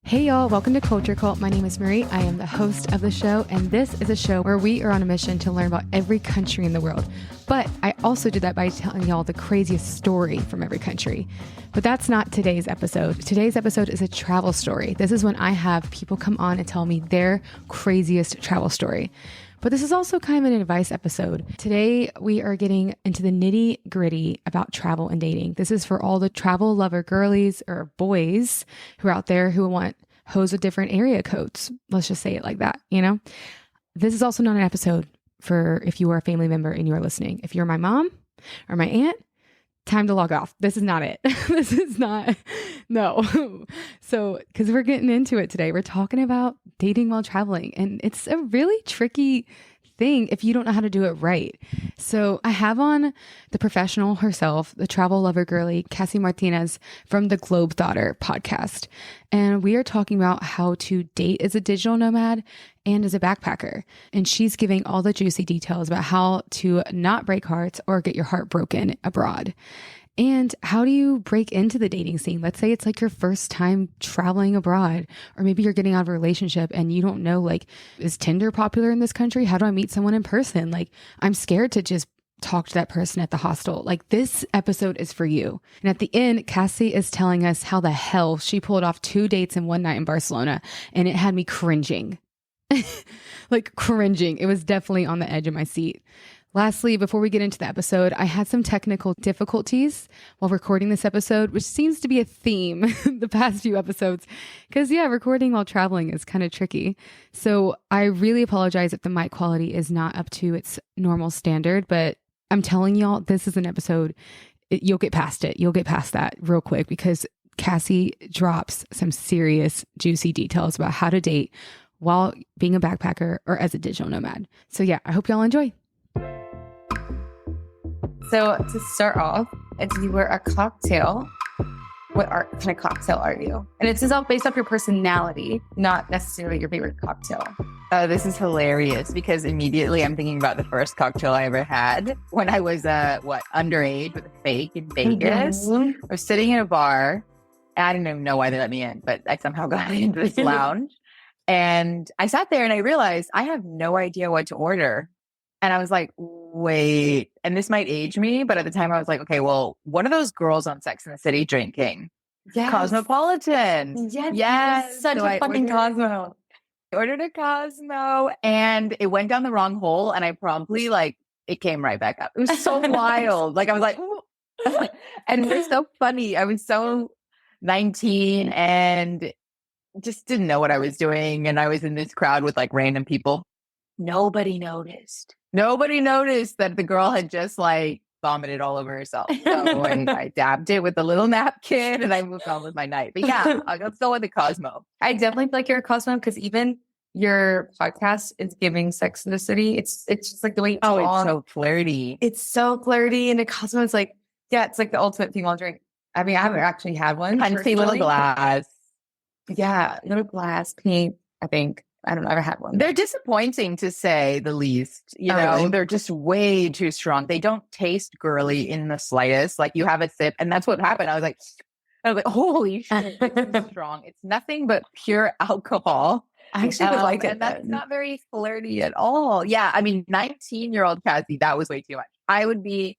Hey y'all, welcome to Culture Cult. My name is Marie. I am the host of the show, and this is a show where we are on a mission to learn about every country in the world. But I also do that by telling y'all the craziest story from every country. But that's not today's episode. Today's episode is a travel story. This is when I have people come on and tell me their craziest travel story. But this is also kind of an advice episode. Today, we are getting into the nitty gritty about travel and dating. This is for all the travel lover girlies or boys who are out there who want hoes with different area codes. Let's just say it like that, you know? This is also not an episode for if you are a family member and you are listening. If you're my mom or my aunt, time to log off. This is not it. This is not, no. So, because we're getting into it today, we're talking about dating while traveling, and it's a really tricky thing if you don't know how to do it right. So I have on the professional herself, the travel lover girly, Cassy Martinez from the Globetrotter podcast. And we are talking about how to date as a digital nomad and as a backpacker. And she's giving all the juicy details about how to not break hearts or get your heart broken abroad. And how do you break into the dating scene? Let's say it's like your first time traveling abroad, or maybe you're getting out of a relationship and you don't know, like, is Tinder popular in this country? How do I meet someone in person? Like, I'm scared to just talk to that person at the hostel. Like, this episode is for you. And at the end, Cassy is telling us how the hell she pulled off 2 dates in one night in Barcelona, and it had me cringing. Like, cringing. It was definitely on the edge of my seat. Lastly, before we get into the episode, I had some technical difficulties while recording this episode, which seems to be a theme the past few episodes. Because, recording while traveling is kind of tricky. So I really apologize if the mic quality is not up to its normal standard, but I'm telling y'all, this is an episode, you'll get past it. You'll get past that real quick because Cassy drops some serious, juicy details about how to date while being a backpacker or as a digital nomad. So I hope y'all enjoy. So to start off, if you were a cocktail, what kind of cocktail are you? And it's all based off your personality, not necessarily your favorite cocktail. This is hilarious because immediately I'm thinking about the first cocktail I ever had when I was, underage with a fake in Vegas. I was sitting in a bar. And I didn't even know why they let me in, but I somehow got into this lounge. And I sat there and I realized I have no idea what to order. And I was like, wait, and this might age me, but at the time I was like, okay, well, what are those girls on Sex and the City drinking? Yes. Cosmopolitan. Yes. Such a fucking Cosmo. I ordered a Cosmo and it went down the wrong hole. And I promptly it came right back up. It was so wild. Like I was like, ooh. And it was so funny. I was so 19 and just didn't know what I was doing. And I was in this crowd with random people. Nobody noticed that the girl had just vomited all over herself. So and I dabbed it with a little napkin and I moved on with my night. But let's go with the Cosmo. I definitely feel like you're a Cosmo because even your podcast is giving Sex in the City. It's just like the way you talk. It's so flirty. It's so flirty. And a Cosmo is it's like the ultimate female drink. I mean, I haven't actually had one. Fancy little glass. Yeah, little glass, pink, I think. I don't know. I haven't had one. They're disappointing to say the least. Really? They're just way too strong. They don't taste girly in the slightest. You have a sip, and that's what happened. I was like, holy shit, it's strong. It's nothing but pure alcohol. I actually would like it. And that's not very flirty at all. Yeah, I mean, 19-year-old Cassy, that was way too much. I would be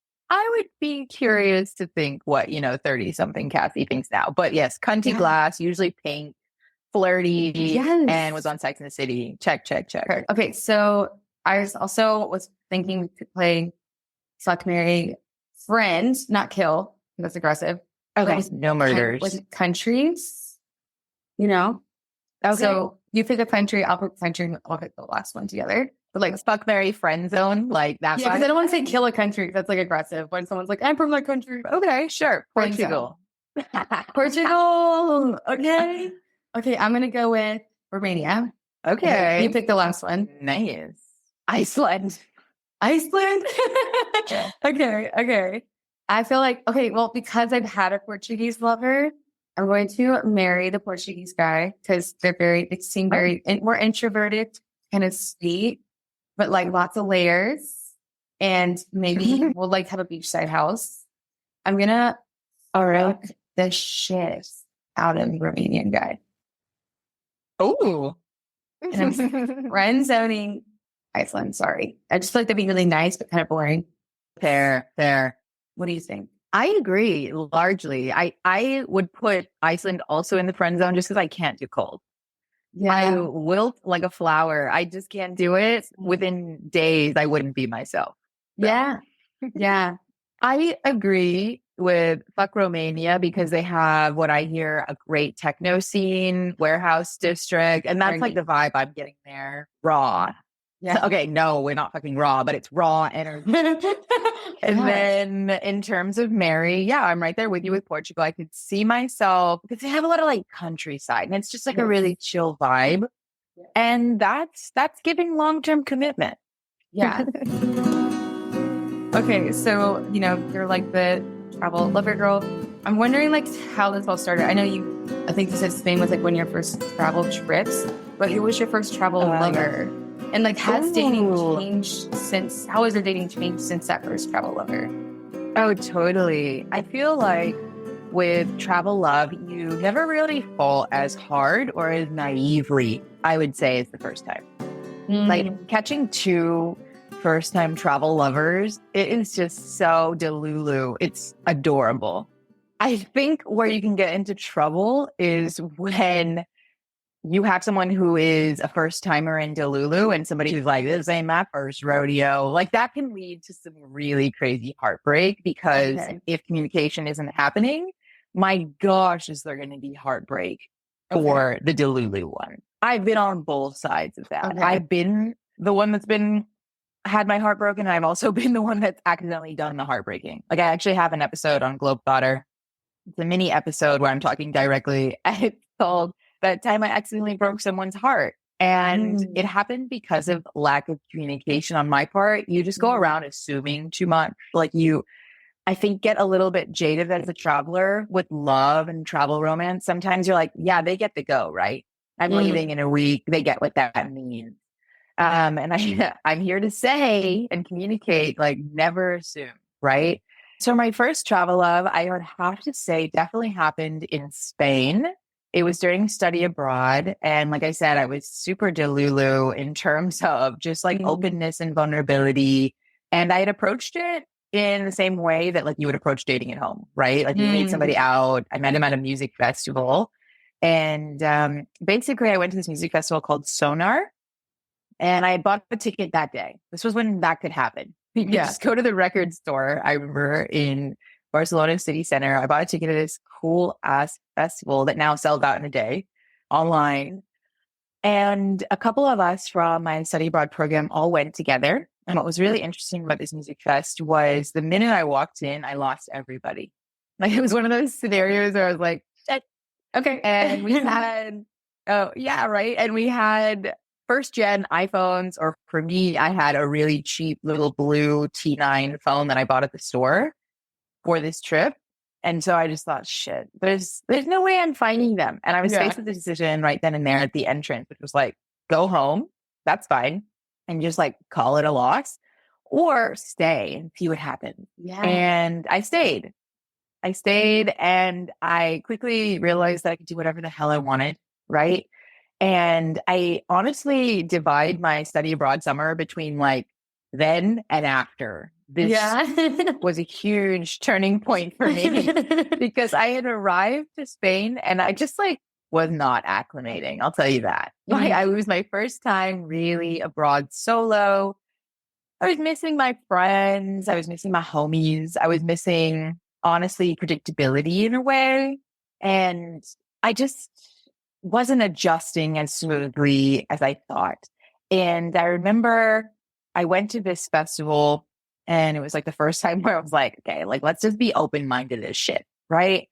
curious to think what 30-something Cassy thinks now. But yes, cunty glass, usually pink. Flirty, and was on Sex and the City. Check. Okay, so I was thinking we could play Fuck, Marry, Friend, not Kill. That's aggressive. Okay, no murders. With countries, Okay. So you pick a country, I'll pick a country, and we'll pick the last one together. But Fuck, Marry, Friend zone, that. Yeah, because I don't want to say kill a country. That's aggressive. When someone's like, I'm from that country. Okay, sure. Portugal. Portugal. Okay. Okay, I'm going to go with Romania. Okay. You pick the last one. Nice. Iceland. Okay. I feel like, because I've had a Portuguese lover, I'm going to marry the Portuguese guy because they seem very more introverted, kind of sweet, but lots of layers. And maybe we'll have a beachside house. I'm going to fuck the shit out of the Romanian guy. Oh, And I'm friend zoning Iceland. Sorry. I just feel like that'd be really nice, but kind of boring. fair, fair. What do you think? I agree largely. I would put Iceland also in the friend zone just because I can't do cold. I wilt like a flower. I just can't do it. Within days, I wouldn't be myself. Yeah. Yeah. I agree with fuck Romania because they have what I hear a great techno scene, warehouse district, and that's like the vibe I'm getting there. Raw. Yeah. So, okay, no, we're not fucking raw, but it's raw energy. And then in terms of Mary, yeah, I'm right there with you with Portugal. I could see myself because they have a lot of like countryside and it's just like a really chill vibe. And that's giving long-term commitment. Yeah. Okay, so you're like the travel lover girl. I'm wondering like how this all started. I know I think you said Spain was like one of your first travel trips, but who was your first travel lover? And like has dating changed since? How has your dating changed since that first travel lover? Oh, totally. I feel like with travel love, you never really fall as hard or as naively, I would say, as the first time. Like catching two first-time travel lovers, it is just so delulu. It's adorable. I think where you can get into trouble is when you have someone who is a first-timer in Delulu and somebody who's like, this ain't my first rodeo. Like that can lead to some really crazy heartbreak because if communication isn't happening, my gosh, is there going to be heartbreak for the Delulu one. I've been on both sides of that. I've been the one that's had my heart broken. I've also been the one that's accidentally done the heartbreaking. Like I actually have an episode on Globetrotter. It's a mini episode where I'm talking directly. And it's called That Time I Accidentally Broke Someone's Heart. And it happened because of lack of communication on my part. You just go around assuming too much. Like I think, get a little bit jaded as a traveler with love and travel romance. Sometimes you're like, yeah, they get the go, right? I'm leaving in a week. They get what that means. And I'm here to say and communicate, like never assume, right? So my first travel love, I would have to say definitely happened in Spain. It was during study abroad. And like I said, I was super delulu in terms of just like openness and vulnerability. And I had approached it in the same way that like you would approach dating at home, right? Like you meet somebody out. I met him at a music festival. And basically I went to this music festival called Sonar. And I bought a ticket that day. This was when that could happen. You could just go to the record store. I remember in Barcelona city center, I bought a ticket to this cool ass festival that now sells out in a day online. And a couple of us from my study abroad program all went together. And what was really interesting about this music fest was the minute I walked in, I lost everybody. Like it was one of those scenarios where I was like, shit. Okay. And we had, oh yeah, right. And we had first gen iPhones, or for me, I had a really cheap little blue T9 phone that I bought at the store for this trip. And so I just thought, shit, there's no way I'm finding them. And I was faced with the decision right then and there at the entrance, which was like, go home, that's fine, and just like call it a loss, or stay and see what happens. Yeah. And I stayed. And I quickly realized that I could do whatever the hell I wanted, right? And I honestly divide my study abroad summer between like then and after. This was a huge turning point for me because I had arrived to Spain and I just like was not acclimating. I'll tell you that. It was my first time really abroad solo. I was missing my friends. I was missing my homies. I was missing, honestly, predictability in a way. And I just wasn't adjusting as smoothly as I thought. And I remember I went to this festival and it was like the first time where I was like, okay, like let's just be open-minded as shit, right?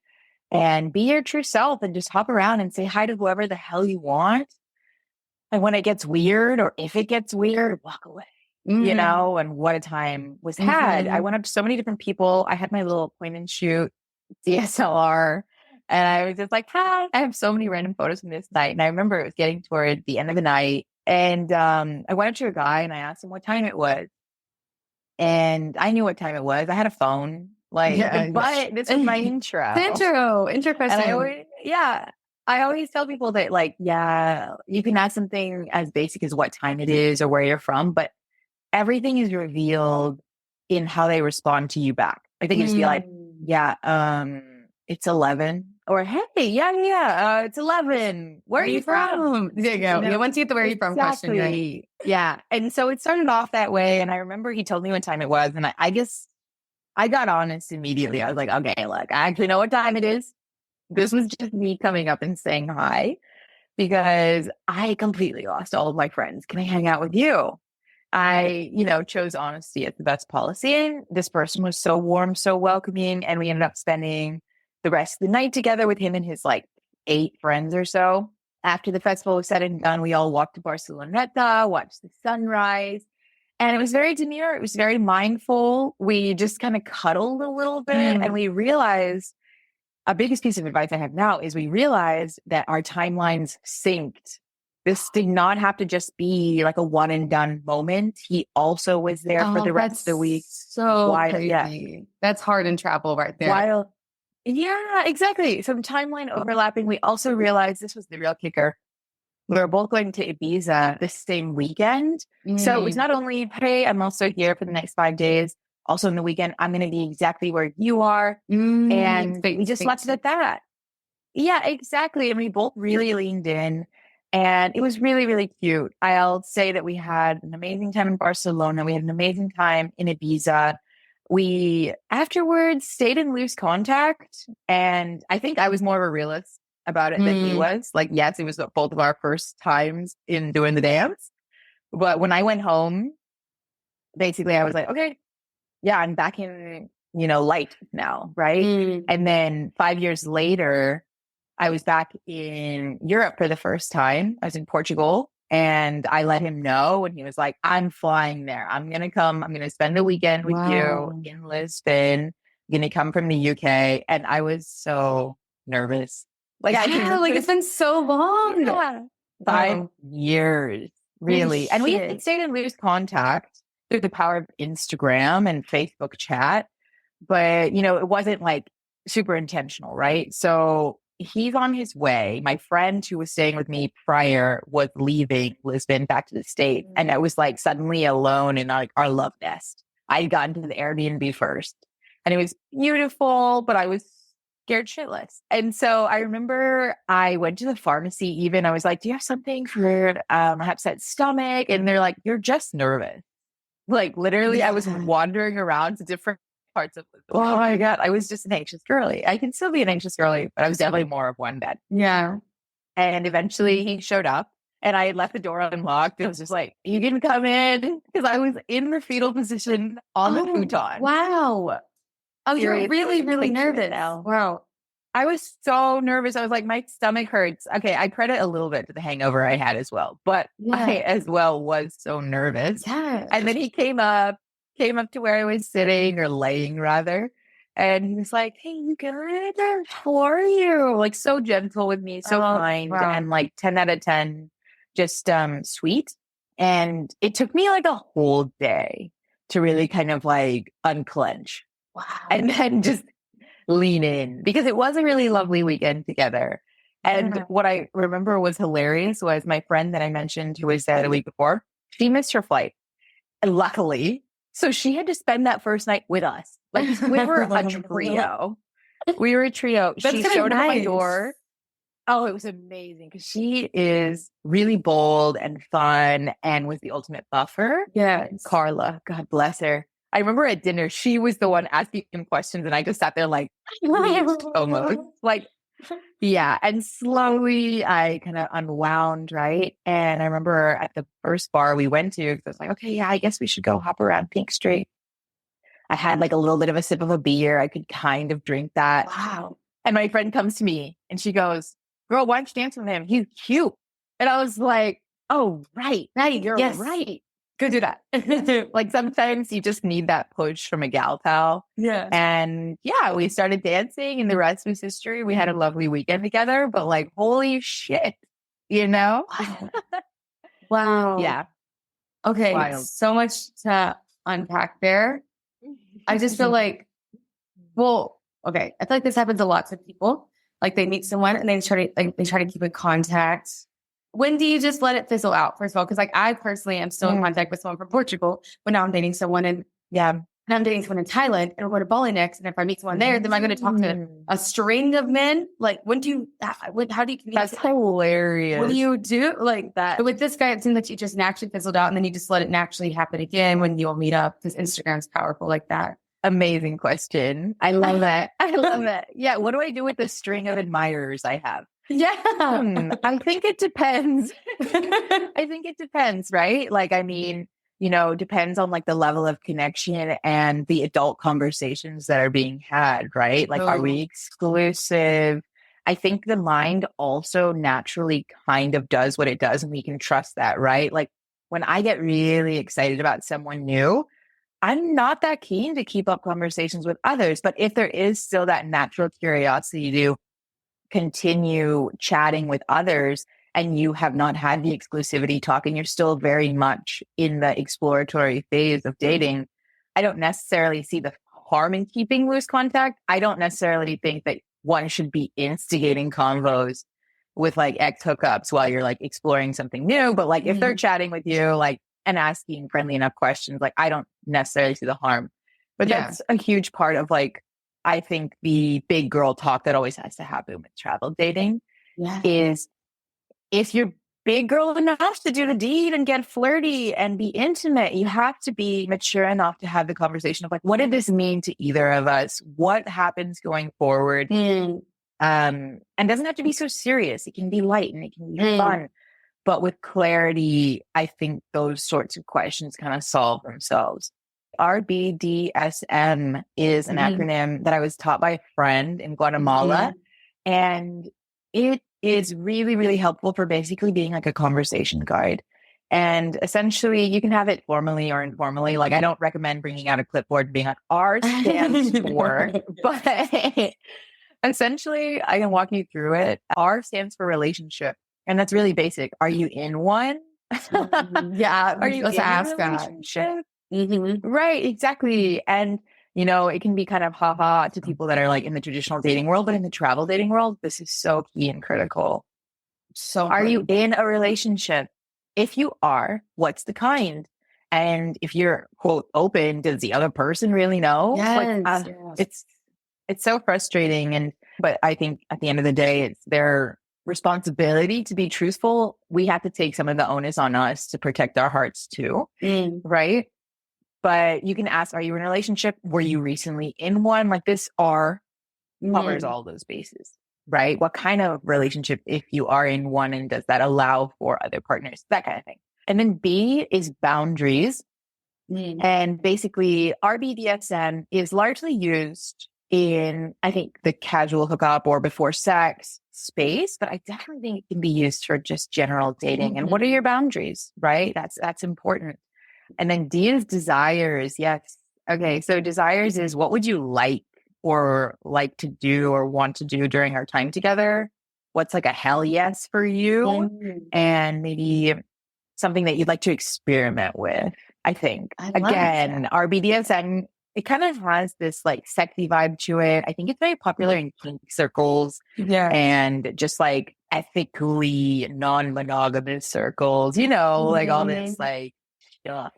And be your true self and just hop around and say hi to whoever the hell you want. And when it gets weird, or if it gets weird, walk away, you know? And what a time was had. I went up to so many different people. I had my little point and shoot DSLR. And I was just like, hi, I have so many random photos from this night. And I remember it was getting toward the end of the night. And I went up to a guy and I asked him what time it was. And I knew what time it was. I had a phone. But this was my intro. Intro question. And I always tell people that, like, yeah, you can ask something as basic as what time it is or where you're from, but everything is revealed in how they respond to you back. Like they can just be like, yeah, it's 11, or hey, it's 11. Where are you from? There you go. Once you get the where are you from question, right? Yeah. And so it started off that way. And I remember he told me what time it was. And I guess I got honest immediately. I was like, okay, look, I actually know what time it is. This was just me coming up and saying hi because I completely lost all of my friends. Can I hang out with you? I, chose honesty as the best policy. And this person was so warm, so welcoming. And we ended up spending the rest of the night together with him and his like 8 friends or so. After the festival was said and done, we all walked to Barcelona, watched the sunrise. And it was very demure. It was very mindful. We just kind of cuddled a little bit. And we realized, our biggest piece of advice I have now is we realized that our timelines synced. This did not have to just be like a one and done moment. He also was there for the rest of the week. So crazy. Yeah. That's hard in travel right there. Yeah, exactly. Some timeline overlapping. We also realized this was the real kicker. We were both going to Ibiza the same weekend. So it was not only, hey, I'm also here for the next 5 days. Also in the weekend, I'm going to be exactly where you are. And we just left it at that. Yeah, exactly. And we both really leaned in. And it was really, really cute. I'll say that we had an amazing time in Barcelona. We had an amazing time in Ibiza. We afterwards stayed in loose contact. And I think I was more of a realist about it than he was. Like, yes, it was both of our first times in doing the dance. But when I went home, basically I was like, okay, yeah, I'm back in, light now. Right. And then 5 years later, I was back in Europe for the first time. I was in Portugal and I let him know. And he was like, I'm flying there. I'm going to come. I'm going to spend a weekend with you in Lisbon. I'm going to come from the UK. And I was so nervous. Like, it's been so long. Yeah. 5 years, really. And we had stayed in loose contact through the power of Instagram and Facebook chat. But, it wasn't like super intentional, right? So he's on his way. My friend who was staying with me prior was leaving Lisbon back to the States. And I was like suddenly alone in our love nest. I'd gotten to the Airbnb first and it was beautiful, but I was scared shitless. And so I remember I went to the pharmacy even. I was like, do you have something for my upset stomach? And they're like, you're just nervous. Like literally I was wandering around to different parts of it. Oh my God. I was just an anxious girly. I can still be an anxious girly, but I was definitely more of one then. Yeah. And eventually he showed up and I had left the door unlocked. It was just like, you can come in because I was in the fetal position on the futon. Wow. Oh, you're really, really nervous. Wow. I was so nervous. I was like, my stomach hurts. Okay. I credit a little bit to the hangover I had as well, but I as well was so nervous. Yeah. And then he came up to where I was sitting or laying rather. And he was like, hey, you good? How are you? Like so gentle with me, so kind and like 10 out of 10, just sweet. And it took me like a whole day to really kind of like unclench. Wow. And then just lean in because it was a really lovely weekend together. And what I remember was hilarious was my friend that I mentioned who was there the week before, she missed her flight. And luckily, so she had to spend that first night with us. Like we were a trio. We were a trio. She showed up at my door. Oh, it was amazing because she is really bold and fun and was the ultimate buffer. Yeah. Carla, God bless her. I remember at dinner, she was the one asking him questions and I just sat there like, almost. Like, yeah. And slowly I kind of unwound, right? And I remember at the first bar we went to, I was like, okay, yeah, I guess we should go hop around Pink Street. I had like a little bit of a sip of a beer. I could kind of drink that. Wow. And my friend comes to me and she goes, girl, why don't you dance with him? He's cute. And I was like, oh, right. You're right. Go do that. Like sometimes you just need that push from a gal pal. Yeah. And yeah, we started dancing and the rest was history. We had a lovely weekend together, but like, holy shit, Wow. Wow. Yeah. Okay. Wild. So much to unpack there. I just feel like, okay. I feel like this happens a lot to people. Like they meet someone and they try to keep in contact. When do you just let it fizzle out, first of all? Because like I personally am still in contact with someone from Portugal, but now I'm dating someone and I'm dating someone in Thailand and we're going to Bali next. And if I meet someone there, then am I going to talk to a string of men? Like how do you communicate? That's hilarious. What do you do like that? But with this guy, it seems like you just naturally fizzled out and then you just let it naturally happen again when you'll meet up because Instagram's powerful like that. Amazing question. I love it. I love it. Yeah. What do I do with the string of admirers I have? Yeah. I think it depends. I think it depends, right? Like, I mean, depends on like the level of connection and the adult conversations that are being had, right? Like, are we exclusive? I think the mind also naturally kind of does what it does and we can trust that, right? Like when I get really excited about someone new, I'm not that keen to keep up conversations with others. But if there is still that natural curiosity to continue chatting with others and you have not had the exclusivity talk and you're still very much in the exploratory phase of dating, I don't necessarily see the harm in keeping loose contact. I don't necessarily think that one should be instigating convos with like ex hookups while you're like exploring something new. But like if they're chatting with you, like, and asking friendly enough questions, like I don't necessarily see the harm. But that's a huge part of like, I think the big girl talk that always has to happen with travel dating is if you're big girl enough to do the deed and get flirty and be intimate, you have to be mature enough to have the conversation of like, what did this mean to either of us? What happens going forward? And doesn't have to be so serious. It can be light and it can be fun. But with clarity, I think those sorts of questions kind of solve themselves. RBDSM is an acronym that I was taught by a friend in Guatemala. And it is really, really helpful for basically being like a conversation guide. And essentially, you can have it formally or informally. Like, I don't recommend bringing out a clipboard and being like, R stands for, but essentially, I can walk you through it. R stands for relationship. And that's really basic. Are you in one? Are you in a relationship? Right, exactly. And, it can be kind of haha to people that are like in the traditional dating world, but in the travel dating world, this is so key and critical. So are you in a relationship? If you are, what's the kind? And if you're quote open, does the other person really know? It's so frustrating. But I think at the end of the day, it's their responsibility to be truthful. We have to take some of the onus on us to protect our hearts too. Right. But you can ask, are you in a relationship? Were you recently in one? Like this covers all those bases, right? What kind of relationship, if you are in one, and does that allow for other partners? That kind of thing. And then B is boundaries. And basically RBDSM is largely used in, I think, the casual hookup or before sex space, but I definitely think it can be used for just general dating. And what are your boundaries, right? That's important. And then D is desires. Yes. Okay. So desires is what would you like or like to do or want to do during our time together? What's like a hell yes for you? And maybe something that you'd like to experiment with, I think. Again, RBDSM, it kind of has this like sexy vibe to it. I think it's very popular in kink circles and just like ethically non-monogamous circles, like all this like stuff.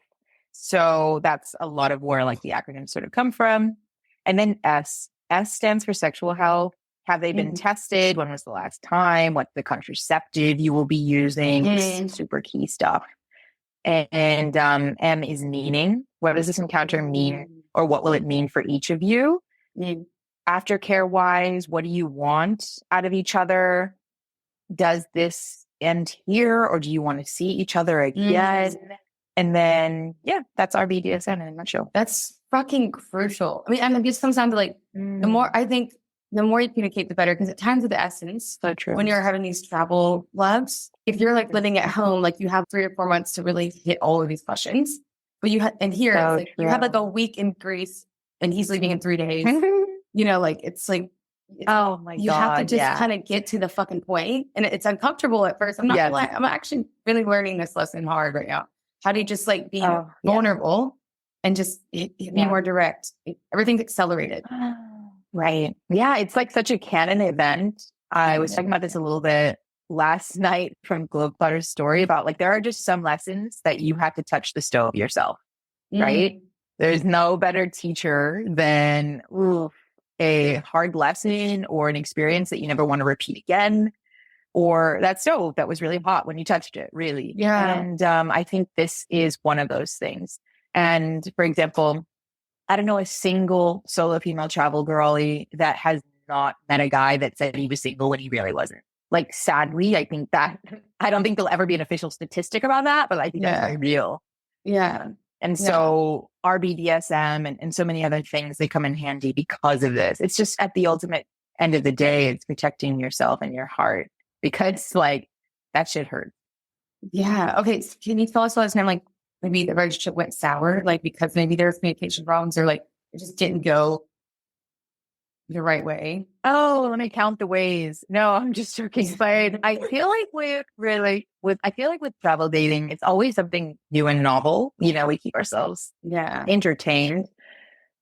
So that's a lot of where like the acronyms sort of come from. And then S stands for sexual health. Have they been tested? When was the last time? What's the contraceptive you will be using? Super key stuff. And M is meaning. What does this encounter mean? Or what will it mean for each of you? Aftercare wise, what do you want out of each other? Does this end here? Or do you want to see each other again? And then, that's RBDSM in a nutshell. That's fucking crucial. I mean, it just comes down to like, the more you communicate, the better. Because at times of the essence, so true. When you're having these travel loves, if you're like living at home, like you have 3 or 4 months to really hit all of these questions. But you have you have like a week in Greece and he's leaving in 3 days. It's like, oh my God. You have to just kind of get to the fucking point. And it's uncomfortable at first. I'm not gonna lie, I'm actually really learning this lesson hard right now. How do you just like be vulnerable and just be more direct? Everything's accelerated. Right. Yeah. It's like such a canon event. I was talking about this a little bit last night from Globepotter's story about like, there are just some lessons that you have to touch the stove yourself, right? There's no better teacher than a hard lesson or an experience that you never want to repeat again, or that stove that was really hot when you touched it, really. Yeah. And I think this is one of those things. And for example, I don't know a single solo female travel girlie that has not met a guy that said he was single when he really wasn't. Like, sadly, I think that, I don't think there'll ever be an official statistic about that, but I think that's very real. Yeah. And so RBDSM and so many other things, they come in handy because of this. It's just at the ultimate end of the day, it's protecting yourself and your heart, because like that shit hurts. Yeah. Okay. So can you tell us last time, like maybe the relationship went sour, like because maybe there was communication problems or like it just didn't go the right way? Oh, let me count the ways. No, I'm just joking. But I feel like with travel dating, it's always something new and novel. You know, we keep ourselves entertained.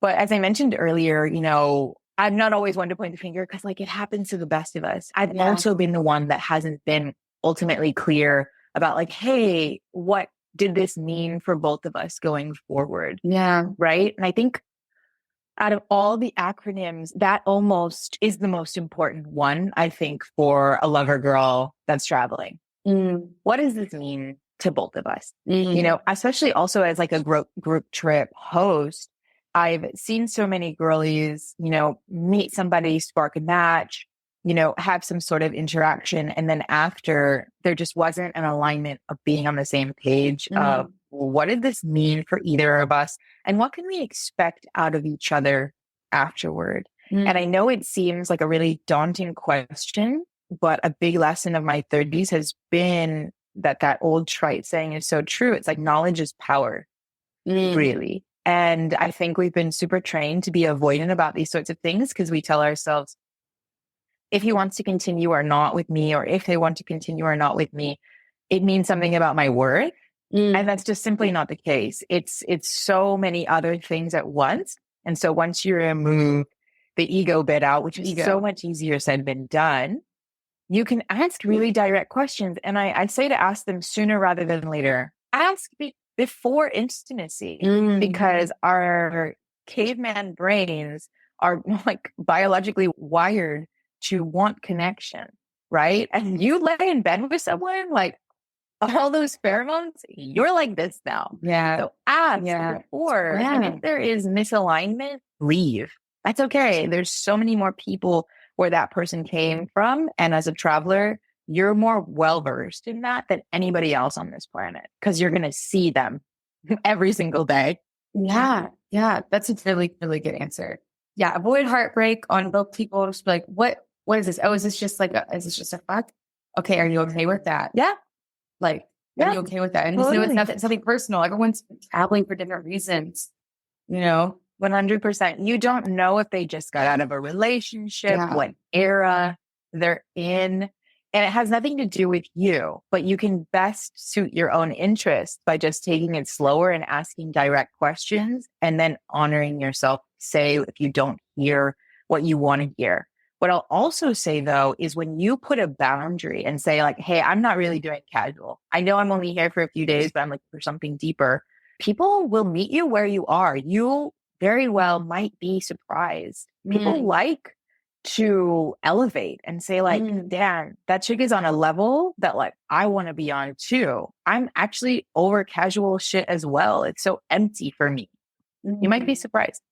But as I mentioned earlier, you know, I'm not always one to point the finger because like it happens to the best of us. I've also been the one that hasn't been ultimately clear about like, hey, what did this mean for both of us going forward? Yeah. Right. And I think out of all the acronyms, that almost is the most important one, I think, for a lover girl that's traveling. What does this mean to both of us? You know, especially also as like a group trip host, I've seen so many girlies, you know, meet somebody, spark a match, you know, have some sort of interaction. And then after, there just wasn't an alignment of being on the same page of what did this mean for either of us? And what can we expect out of each other afterward? And I know it seems like a really daunting question, but a big lesson of my 30s has been that old trite saying is so true. It's like knowledge is power, really. And I think we've been super trained to be avoidant about these sorts of things because we tell ourselves, if he wants to continue or not with me, or if they want to continue or not with me, it means something about my worth. And that's just simply not the case. It's so many other things at once. And so once you remove the ego bit out, which is so much easier said than done, you can ask really direct questions. And I say to ask them sooner rather than later. Ask before intimacy, because our caveman brains are like biologically wired to want connection, right? And you lay in bed with someone, like all those pheromones, you're like this now. Yeah. So ask before. And if there is misalignment, leave. That's okay. There's so many more people where that person came from. And as a traveler, you're more well-versed in that than anybody else on this planet because you're going to see them every single day. Yeah. Yeah. That's a really, really good answer. Yeah. Avoid heartbreak on both people. Just be like, what is this? Oh, is this just like is this just a fuck? Okay. Are you okay with that? Yeah. Like, are you okay with that? And just know it's something personal. Everyone's traveling for different reasons, you know? 100%. You don't know if they just got out of a relationship, what era they're in. And it has nothing to do with you, but you can best suit your own interests by just taking it slower and asking direct questions and then honoring yourself. Say if you don't hear what you want to hear. What I'll also say though, is when you put a boundary and say like, hey, I'm not really doing casual. I know I'm only here for a few days, but I'm looking for something deeper. People will meet you where you are. You very well might be surprised. People like to elevate and say like, damn, that chick is on a level that like I want to be on too. I'm actually over casual shit as well. It's so empty for me. You might be surprised.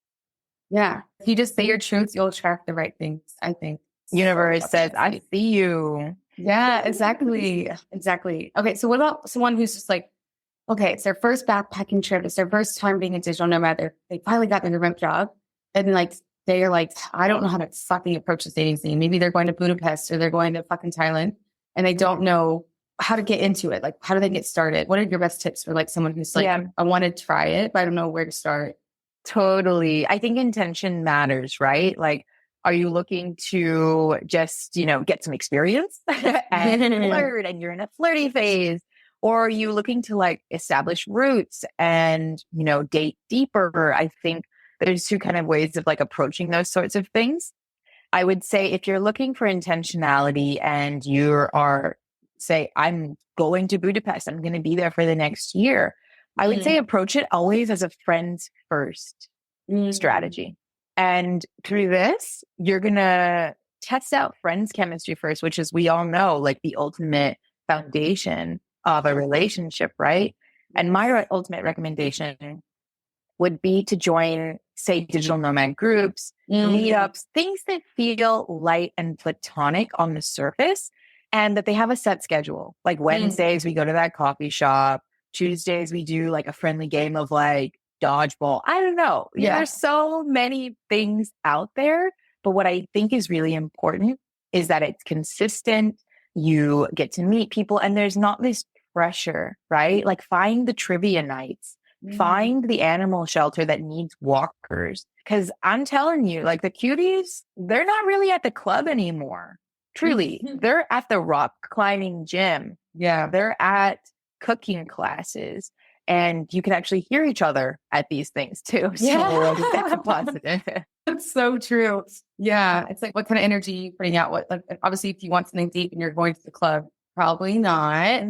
Yeah. If you just say your truth, you'll attract the right things, I think. Universe says, I see you. Yeah, exactly. Exactly. Okay. So what about someone who's just like, okay, it's their first backpacking trip. It's their first time being a digital nomad. They finally got their remote job. And like, they're like, I don't know how to fucking approach this dating scene. Maybe they're going to Budapest or they're going to fucking Thailand and they don't know how to get into it. Like, how do they get started? What are your best tips for like someone who's like, I want to try it, but I don't know where to start? Totally. I think intention matters, right? Like, are you looking to just, get some experience and flirt and you're in a flirty phase? Or are you looking to like establish roots and, date deeper? I think there's two kind of ways of like approaching those sorts of things. I would say if you're looking for intentionality and you are, say, I'm going to Budapest, I'm going to be there for the next year, I would say approach it always as a friends first strategy. And through this, you're going to test out friends chemistry first, which is, we all know, like the ultimate foundation of a relationship, right? And my ultimate recommendation would be to join, say, digital nomad groups, meetups, things that feel light and platonic on the surface, and that they have a set schedule. Like Wednesdays, we go to that coffee shop. Tuesdays, we do like a friendly game of like dodgeball. I don't know. Yeah. There's so many things out there. But what I think is really important is that it's consistent. You get to meet people and there's not this pressure, right? Like find the trivia nights. Find the animal shelter that needs walkers. Because I'm telling you, like the cuties, they're not really at the club anymore. Truly, they're at the rock climbing gym. Yeah. They're at cooking classes. And you can actually hear each other at these things too. So that's a positive. That's so true. Yeah. It's like, what kind of energy are you putting out? What, like, obviously, if you want something deep and you're going to the club, probably not.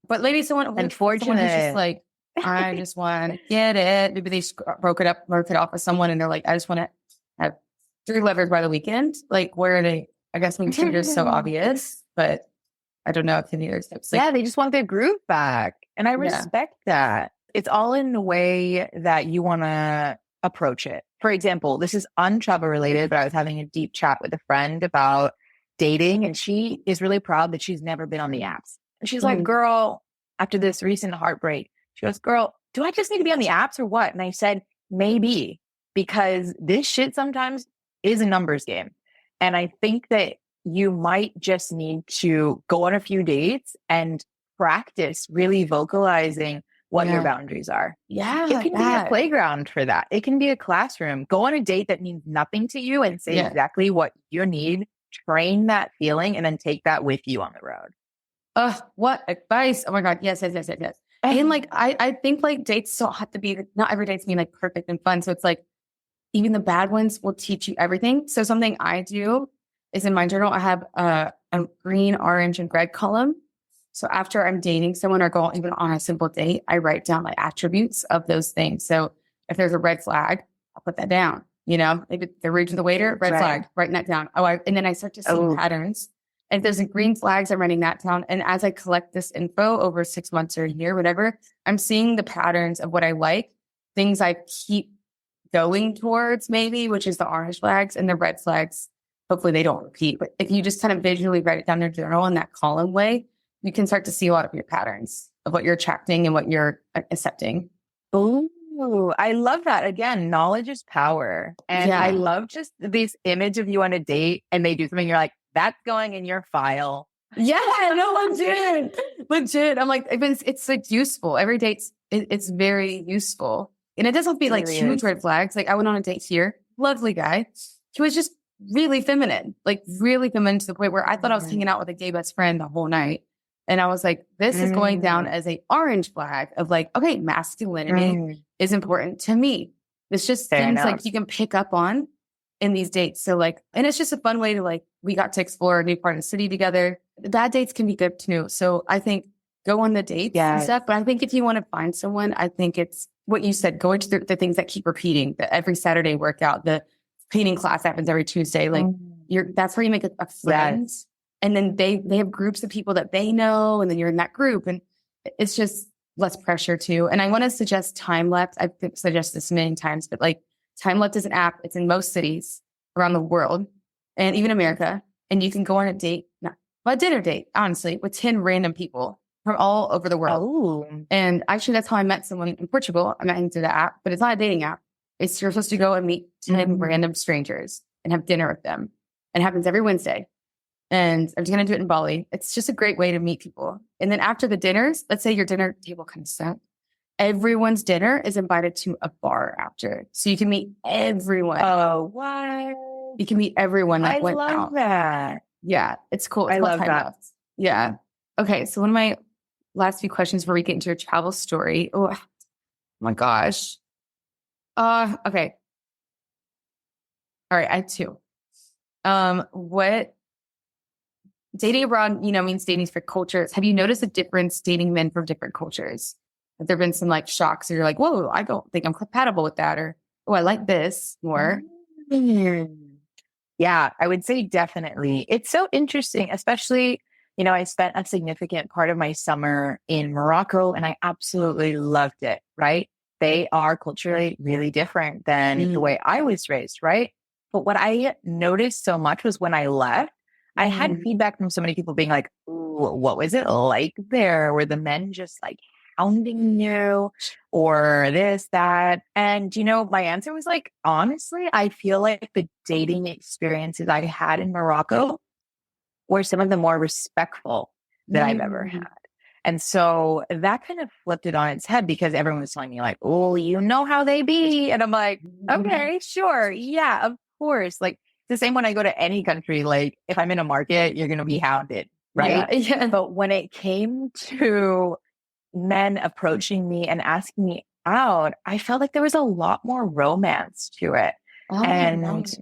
But maybe someone who's just like, I just want to get it. Maybe they broke it off with someone and they're like, I just want to have 3 lovers by the weekend. Like, where are they? I guess maybe Tinder's so obvious, but I don't know if any other steps. Like, they just want their groove back. And I respect that. It's all in the way that you want to approach it. For example, this is untravel related, but I was having a deep chat with a friend about dating, and she is really proud that she's never been on the apps. And she's like, girl, after this recent heartbreak, she goes, girl, do I just need to be on the apps or what? And I said, maybe, because this shit sometimes is a numbers game. And I think that you might just need to go on a few dates and practice really vocalizing what your boundaries are. Yeah. It can be a playground for that. It can be a classroom. Go on a date that means nothing to you and say exactly what you need. Train that feeling and then take that with you on the road. What advice? Oh my God. Yes. And like, I think like dates don't have to be, not every date's being like perfect and fun. So it's like, even the bad ones will teach you everything. So something I do is in my journal, I have a green, orange, and red column. So after I'm dating someone or go even on a simple date, I write down like attributes of those things. So if there's a red flag, I'll put that down. You know, maybe they're rude to the waiter, red flag, writing that down. And then I start to see patterns. And if there's a green flags, I'm writing that down. And as I collect this info over 6 months or a year, whatever, I'm seeing the patterns of what I like, things I keep going towards maybe, which is the orange flags, and the red flags. Hopefully they don't repeat. But if you just kind of visually write it down in your journal in that column way, you can start to see a lot of your patterns of what you're attracting and what you're accepting. Oh, I love that. Again, knowledge is power. And I love just this image of you on a date and they do something. You're like, that's going in your file. Yeah, no, legit. I'm like, it's like useful. Every date's, it's very useful. And it doesn't have to be like huge red flags. Like I went on a date here, lovely guy. He was just really feminine to the point where I thought I was hanging out with a gay best friend the whole night. And I was like, this is going down as a orange flag of like, okay, masculinity is important to me. It's just things like you can pick up on in these dates. So like, and it's just a fun way to like, we got to explore a new part of the city together. The bad dates can be good too. So I think go on the dates and stuff. But I think if you want to find someone, I think it's what you said, going to the things that keep repeating, the every Saturday workout, the painting class happens every Tuesday. Like that's where you make a friend. And then they have groups of people that they know, and then you're in that group, and it's just less pressure too. And I want to suggest Time Left. I've suggested this many times, but like Time Left is an app. It's in most cities around the world and even America. And you can go on a date, a dinner date, honestly, with 10 random people from all over the world. And actually, that's how I met someone in Portugal. I met him through the app, but it's not a dating app. You're supposed to go and meet 10 random strangers and have dinner with them. It happens every Wednesday. And I'm going to do it in Bali. It's just a great way to meet people. And then after the dinners, let's say your dinner table kind of set. Everyone's dinner is invited to a bar after. So you can meet everyone. Oh, what? You can meet everyone that went out. I love that. Yeah, it's cool. It's I love that. Left. Yeah. Okay, so one of my last few questions before we get into your travel story. Oh my gosh. Okay. All right, I have two. What dating abroad, means dating for cultures. Have you noticed a difference dating men from different cultures? Have there been some like shocks or you're like, whoa, I don't think I'm compatible with that, or oh, I like this more? Yeah, I would say definitely. It's so interesting, especially, I spent a significant part of my summer in Morocco and I absolutely loved it, right? They are culturally really different than the way I was raised, right? But what I noticed so much was when I left, I had feedback from so many people being like, "Ooh, what was it like there? Were the men just like hounding you or this, that?" And, my answer was like, honestly, I feel like the dating experiences I had in Morocco were some of the more respectful that I've ever had. And so that kind of flipped it on its head because everyone was telling me like, "Oh, you know how they be." And I'm like, okay, sure. Yeah, of course. Like the same when I go to any country, like if I'm in a market, you're going to be hounded. Right. Yeah. But when it came to men approaching me and asking me out, I felt like there was a lot more romance to it. Oh, and nice.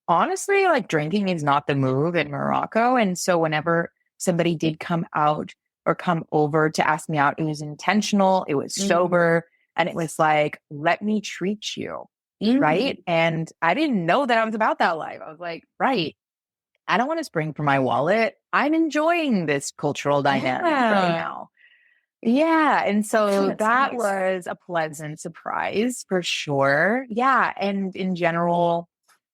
honestly, like drinking is not the move in Morocco. And so whenever somebody did come out or come over to ask me out, it was intentional, it was sober, and it was like, let me treat you. Right. And I didn't know that I was about that life. I was like, right, I don't want to spring for my wallet. I'm enjoying this cultural dynamic right now. Yeah. And so that was a pleasant surprise for sure. Yeah. And in general,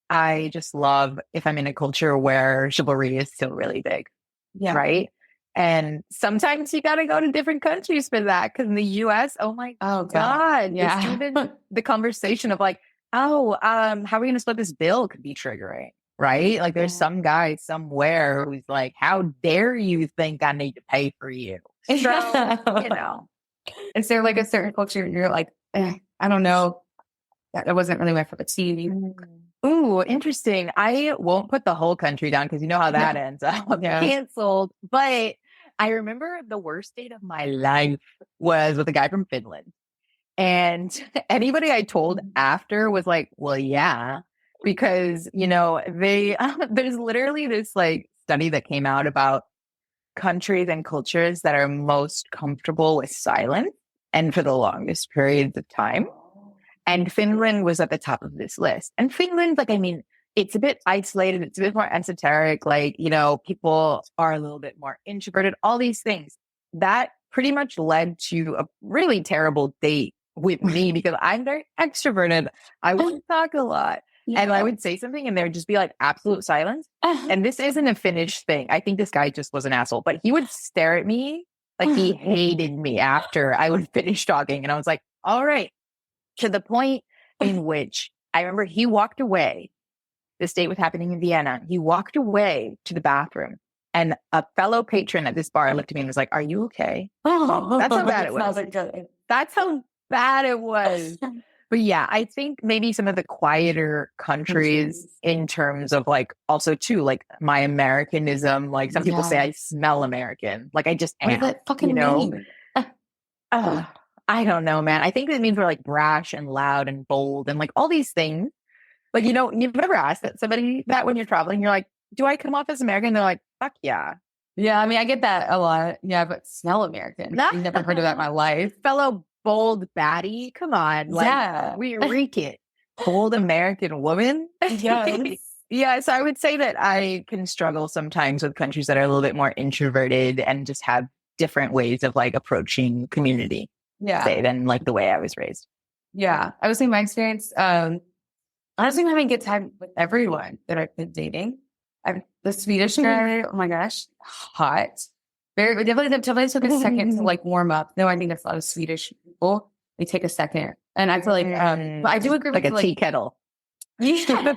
I just love if I'm in a culture where chivalry is still really big. Yeah. Right. And sometimes you got to go to different countries for that. Cause in the US, oh my God. Yeah. It's even the conversation of like, how are we going to split this bill could be triggering. Right. Like there's some guy somewhere who's like, how dare you think I need to pay for you? So, Is there like a certain culture you're like, I don't know. That wasn't really my favorite scene. Ooh, interesting. I won't put the whole country down because you know how that ends up. Canceled. But I remember the worst date of my life was with a guy from Finland. And anybody I told after was like, well, yeah, because, there's literally this like study that came out about countries and cultures that are most comfortable with silence and for the longest periods of time. And Finland was at the top of this list. And Finland, it's a bit isolated. It's a bit more esoteric. People are a little bit more introverted, all these things. That pretty much led to a really terrible date with me because I'm very extroverted. I wouldn't talk a lot. Yeah. And I would say something and there would just be like absolute silence. And this isn't a Finnish thing. I think this guy just was an asshole, but he would stare at me like he hated me after I would finish talking. And I was like, all right. To the point in which I remember he walked away. This date was happening in Vienna. He walked away to the bathroom and a fellow patron at this bar looked at me and was like, "Are you okay?" That's how bad it was. That's how bad it was. But yeah, I think maybe some of the quieter countries in terms of like also too, like my Americanism, like some people say I smell American. Like I just am. What does that fucking mean? I don't know, man. I think it means we're like brash and loud and bold and like all these things. Like, you've never asked somebody that when you're traveling, you're like, do I come off as American? They're like, fuck yeah. Yeah. I mean, I get that a lot. Yeah. But smell American. I've never heard of that in my life. Fellow bold baddie. Come on. Like, we reek it. Bold American woman. Yes. Yeah. So I would say that I can struggle sometimes with countries that are a little bit more introverted and just have different ways of like approaching community. Say, than like the way I was raised. Yeah. I would say my experience, honestly, I'm having a good time with everyone that I've been dating. The Swedish guy, oh my gosh, hot. Very definitely took a second to like warm up. No, I think there's a lot of Swedish people. They take a second. And I feel like, but I do agree like with a tea kettle. Yeah.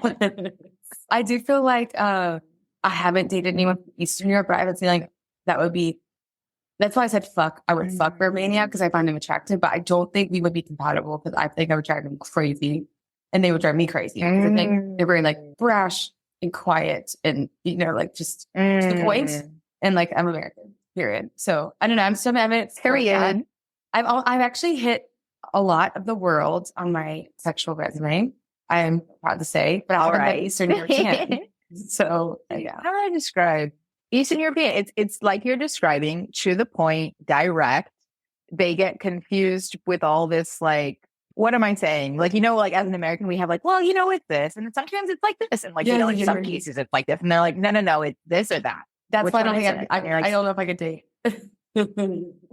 I do feel like I haven't dated anyone from Eastern Europe, but I would say like that would be. That's why I said fuck. I would fuck Romania because I find him attractive, but I don't think we would be compatible because I think I would drive them crazy and they would drive me crazy. I think they're very like brash and quiet and, like just to the point. And like, I'm American, period. So I don't know. I'm still period. I've actually hit a lot of the world on my sexual resume. I'm proud to say, but All I'm right. Eastern European. So yeah. How do I describe Eastern European? It's like you're describing, to the point, direct. They get confused with all this, like, what am I saying? Like, like as an American, we have like, well, it's this. And sometimes it's like this. And like, Yeah, in some cases it's like this. And they're like, no, it's this or that. That's Which why I one don't is think it? I And you're like, I don't know if I could date.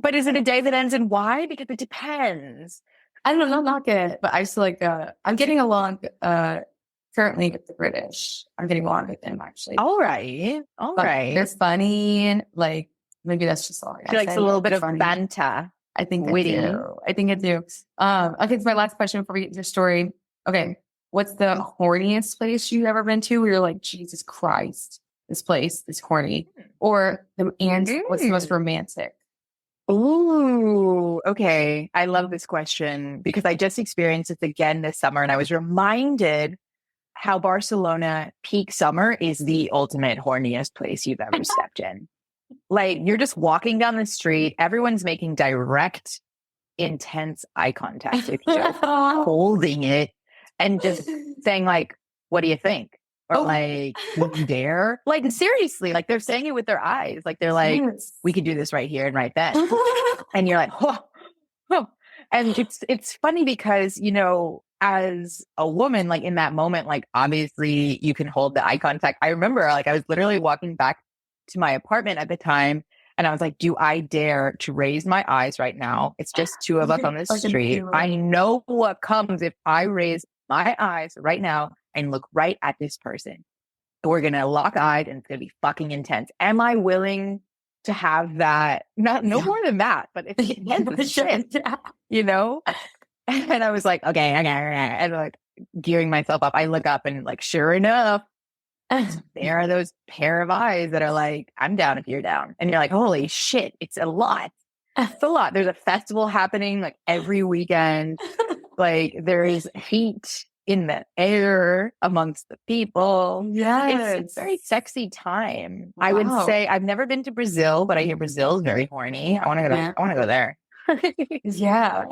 but is it a day that ends in Y? Because it depends. I don't know, not good. But I used to like I'm getting along currently with the British. I'm getting along with them actually. All right. They're funny and like maybe that's just all. She likes a little bit of funny. banter. I think witty. I do. I think I do. Okay, so my last question before we get into your story. Okay, what's the horniest place you've ever been to where you're like, Jesus Christ, this place is horny? Or what's the most romantic? Ooh, okay. I love this question because I just experienced this again this summer, and I was reminded how Barcelona peak summer is the ultimate horniest place you've ever stepped in. Like, you're just walking down the street, everyone's making direct, intense eye contact with you, holding it, and just saying, like, what do you think? Or like, would you dare? Like, seriously, like, they're saying it with their eyes. Like, they're like, we could do this right here and right then. And you're like, oh. And it's funny because, as a woman, like, in that moment, like, obviously you can hold the eye contact. I remember, like, I was literally walking back to my apartment at the time, and I was like, do I dare to raise my eyes right now? It's just two of us on the street. I know what comes if I raise my eyes right now and look right at this person. We're going to lock eyes and it's going to be fucking intense. Am I willing to have that? No more than that, but it's intense shit, And I was like, okay. And like gearing myself up, I look up and like, sure enough, there are those pair of eyes that are like, I'm down if you're down. And you're like, holy shit, it's a lot. It's a lot. There's a festival happening like every weekend. Like, there is heat in the air amongst the people. Yes. It's a very sexy time. Wow. I would say I've never been to Brazil, but I hear Brazil is very horny. I want to go there. Yeah.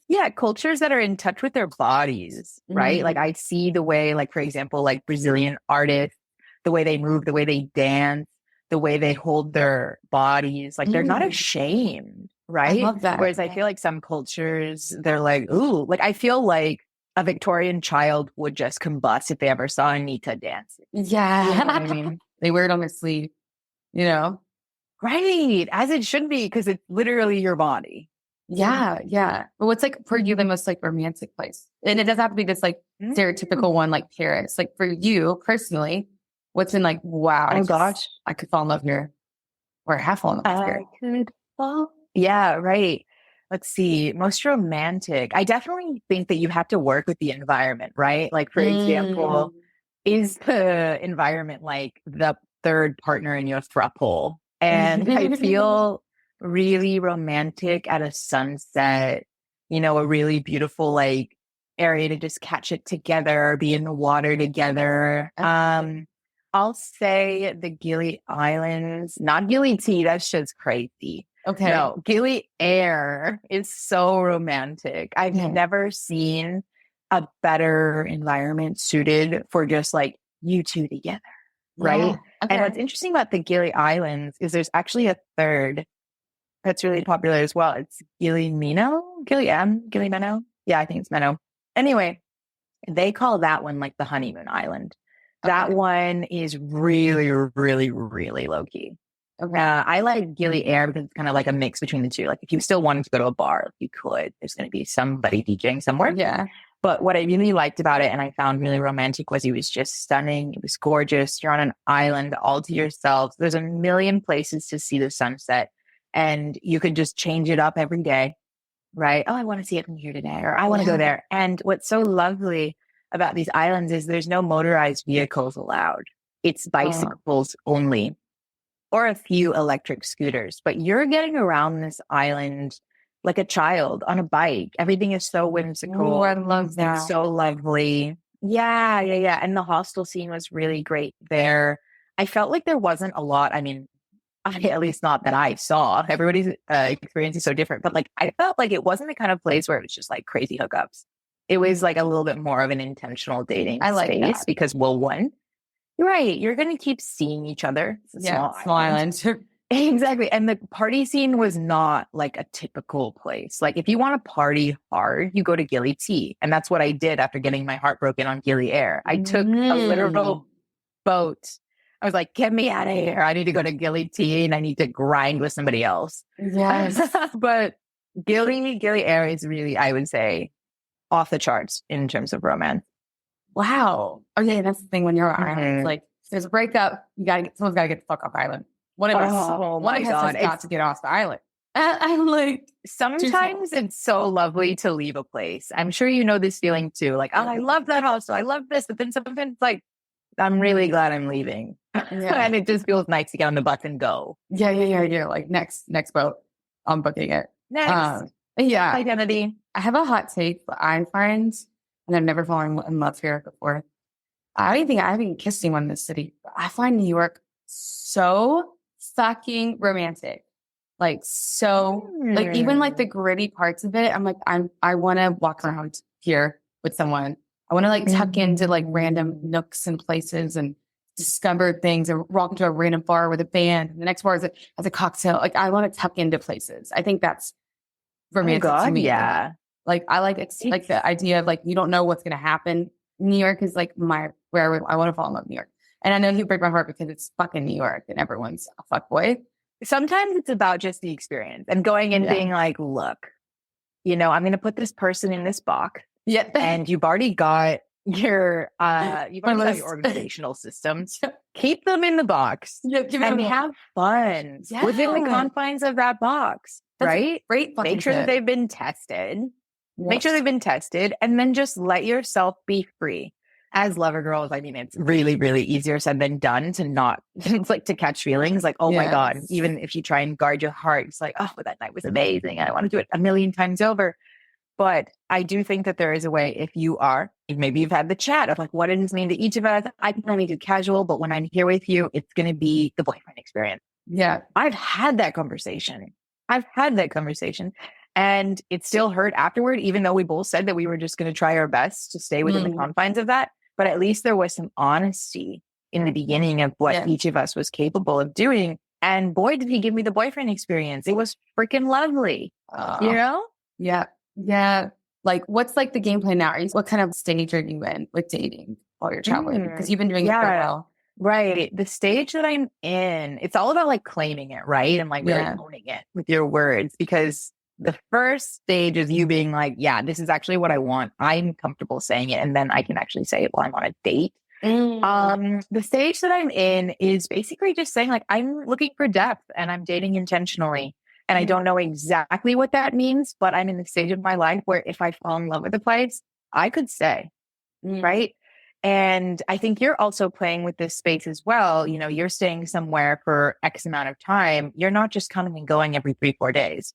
Yeah. Cultures that are in touch with their bodies, right? Like, I see the way, like, for example, like Brazilian artists, the way they move, the way they dance, the way they hold their bodies, like, they're not ashamed, right? I love that. Whereas I feel like some cultures, they're like, ooh, like, I feel like a Victorian child would just combust if they ever saw Anita dancing. Yeah. You know what I mean? They wear it on their sleeve, Right. As it should be, because it's literally your body. Yeah. Yeah. But what's like for you the most like romantic place? And it doesn't have to be this like stereotypical one like Paris. Like for you personally, what's been like, wow, I could fall in love here. Or have fallen in love here. I could fall. Yeah, right. Let's see. Most romantic. I definitely think that you have to work with the environment, right? Like, for example, is the environment like the third partner in your throuple? And I feel really romantic at a sunset, a really beautiful like area to just catch it together, be in the water together. I'll say the Gili Islands, not Gili Tea. That's just crazy. Okay. No, Gili Air is so romantic. I've never seen a better environment suited for just like you two together. Right. Yeah. Okay. And what's interesting about the Gili Islands is there's actually a third that's really popular as well. It's Gili Meno. Yeah, I think it's Meno. Anyway, they call that one like the honeymoon island. That one is really, really, really low key. Okay. I like Gili Air because it's kind of like a mix between the two. Like, if you still wanted to go to a bar, you could. There's going to be somebody DJing somewhere. Yeah. But what I really liked about it and I found really romantic was it was just stunning. It was gorgeous. You're on an island all to yourself. There's a million places to see the sunset and you could just change it up every day, right? Oh, I want to see it from here today, or I want to go there. And what's so lovely about these islands is there's no motorized vehicles allowed. It's bicycles only, or a few electric scooters. But you're getting around this island like a child on a bike. Everything is so whimsical. Oh, I love that. It's so lovely. Yeah. And the hostel scene was really great there. I felt like there wasn't a lot. I mean, at least not that I saw. Everybody's experience is so different. But like, I felt like it wasn't the kind of place where it was just like crazy hookups. It was like a little bit more of an intentional dating I like space that. because, well, one, you're right, you're going to keep seeing each other. It's a Small island. Exactly. And the party scene was not like a typical place. Like if you want to party hard, you go to Gilly Tea. And that's what I did after getting my heart broken on Gilly Air. I took a literal boat. I was like, get me out of here. I need to go to Gilly Tea and I need to grind with somebody else. Yes. But Gilly Air is really, I would say, off the charts in terms of romance. Wow. Okay, that's the thing when you're on Mhm. island. Like, if there's a breakup, someone's got to get the fuck off island. One of us, Oh one my of us God. has got to get off the island. And I'm like, Sometimes it's so lovely to leave a place. I'm sure you know this feeling too. Like, oh, I love that hostel. I love this. But then sometimes it's like, I'm really glad I'm leaving. And it just feels nice to get on the bus and go. yeah. Like next boat, I'm booking it. Next. Yeah. Identity. I have a hot take, but I find, and I've never fallen in love here before. I don't think I haven't kissed anyone in this city. But I find New York so fucking romantic. Like so, like even like the gritty parts of it. I'm like, I want to walk around here with someone. I want to like tuck into like random nooks and places and discover things and walk into a random bar with a band. And the next bar has a cocktail. Like I want to tuck into places. I think that's romantic to me. Yeah. Like I like the idea of like you don't know what's gonna happen. New York is like where I want to fall in love with New York. And I know you break my heart because it's fucking New York and everyone's a fuckboy. Sometimes it's about just the experience and going and being like, look, I'm going to put this person in this box. Yeah. And you've already got your organizational systems. Keep them in the box and have fun within the confines of that box. That's right? Great. Make sure that they've been tested. Yes. Make sure they've been tested and then just let yourself be free. As lover girls, I mean, it's really, really easier said than done to not, it's like to catch feelings like, oh my God, even if you try and guard your heart, it's like, oh, but that night was amazing. I want to do it a million times over. But I do think that there is a way if maybe you've had the chat of like, what does this mean to each of us? I can only do casual, but when I'm here with you, it's going to be the boyfriend experience. Yeah. I've had that conversation. And it still hurt afterward, even though we both said that we were just going to try our best to stay within the confines of that. But at least there was some honesty in the beginning of what each of us was capable of doing. And boy, did he give me the boyfriend experience. It was freaking lovely. Yeah. Yeah. Like, what's like the game plan now? What kind of stage are you in with dating while you're traveling? Because you've been doing it for a while. Right. The stage that I'm in, it's all about like claiming it, right? And like really owning it with your words, because the first stage is you being like, yeah, this is actually what I want. I'm comfortable saying it. And then I can actually say it while I'm on a date. The stage that I'm in is basically just saying like, I'm looking for depth and I'm dating intentionally. And I don't know exactly what that means, but I'm in the stage of my life where if I fall in love with a place, I could stay. Right. And I think you're also playing with this space as well. You're staying somewhere for X amount of time. You're not just coming and going every 3-4 days.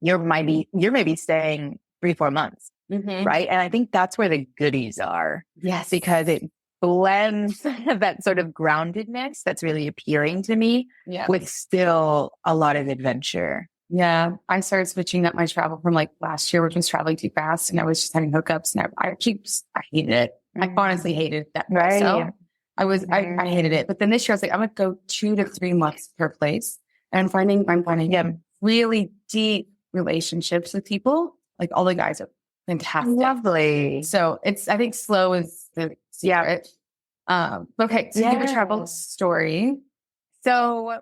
You're maybe staying 3-4 months. Right. And I think that's where the goodies are. Yes. Because it blends that sort of groundedness that's really appealing to me with still a lot of adventure. Yeah. I started switching up my travel from like last year, which was traveling too fast. And I was just having hookups and I hated it. I honestly hated that. Right. So I hated it. But then this year I was like, I'm going to go 2 to 3 months per place. And I'm finding really deep relationships with people. Like all the guys are fantastic. Lovely. So I think slow is the secret. Okay. So give a travel story. So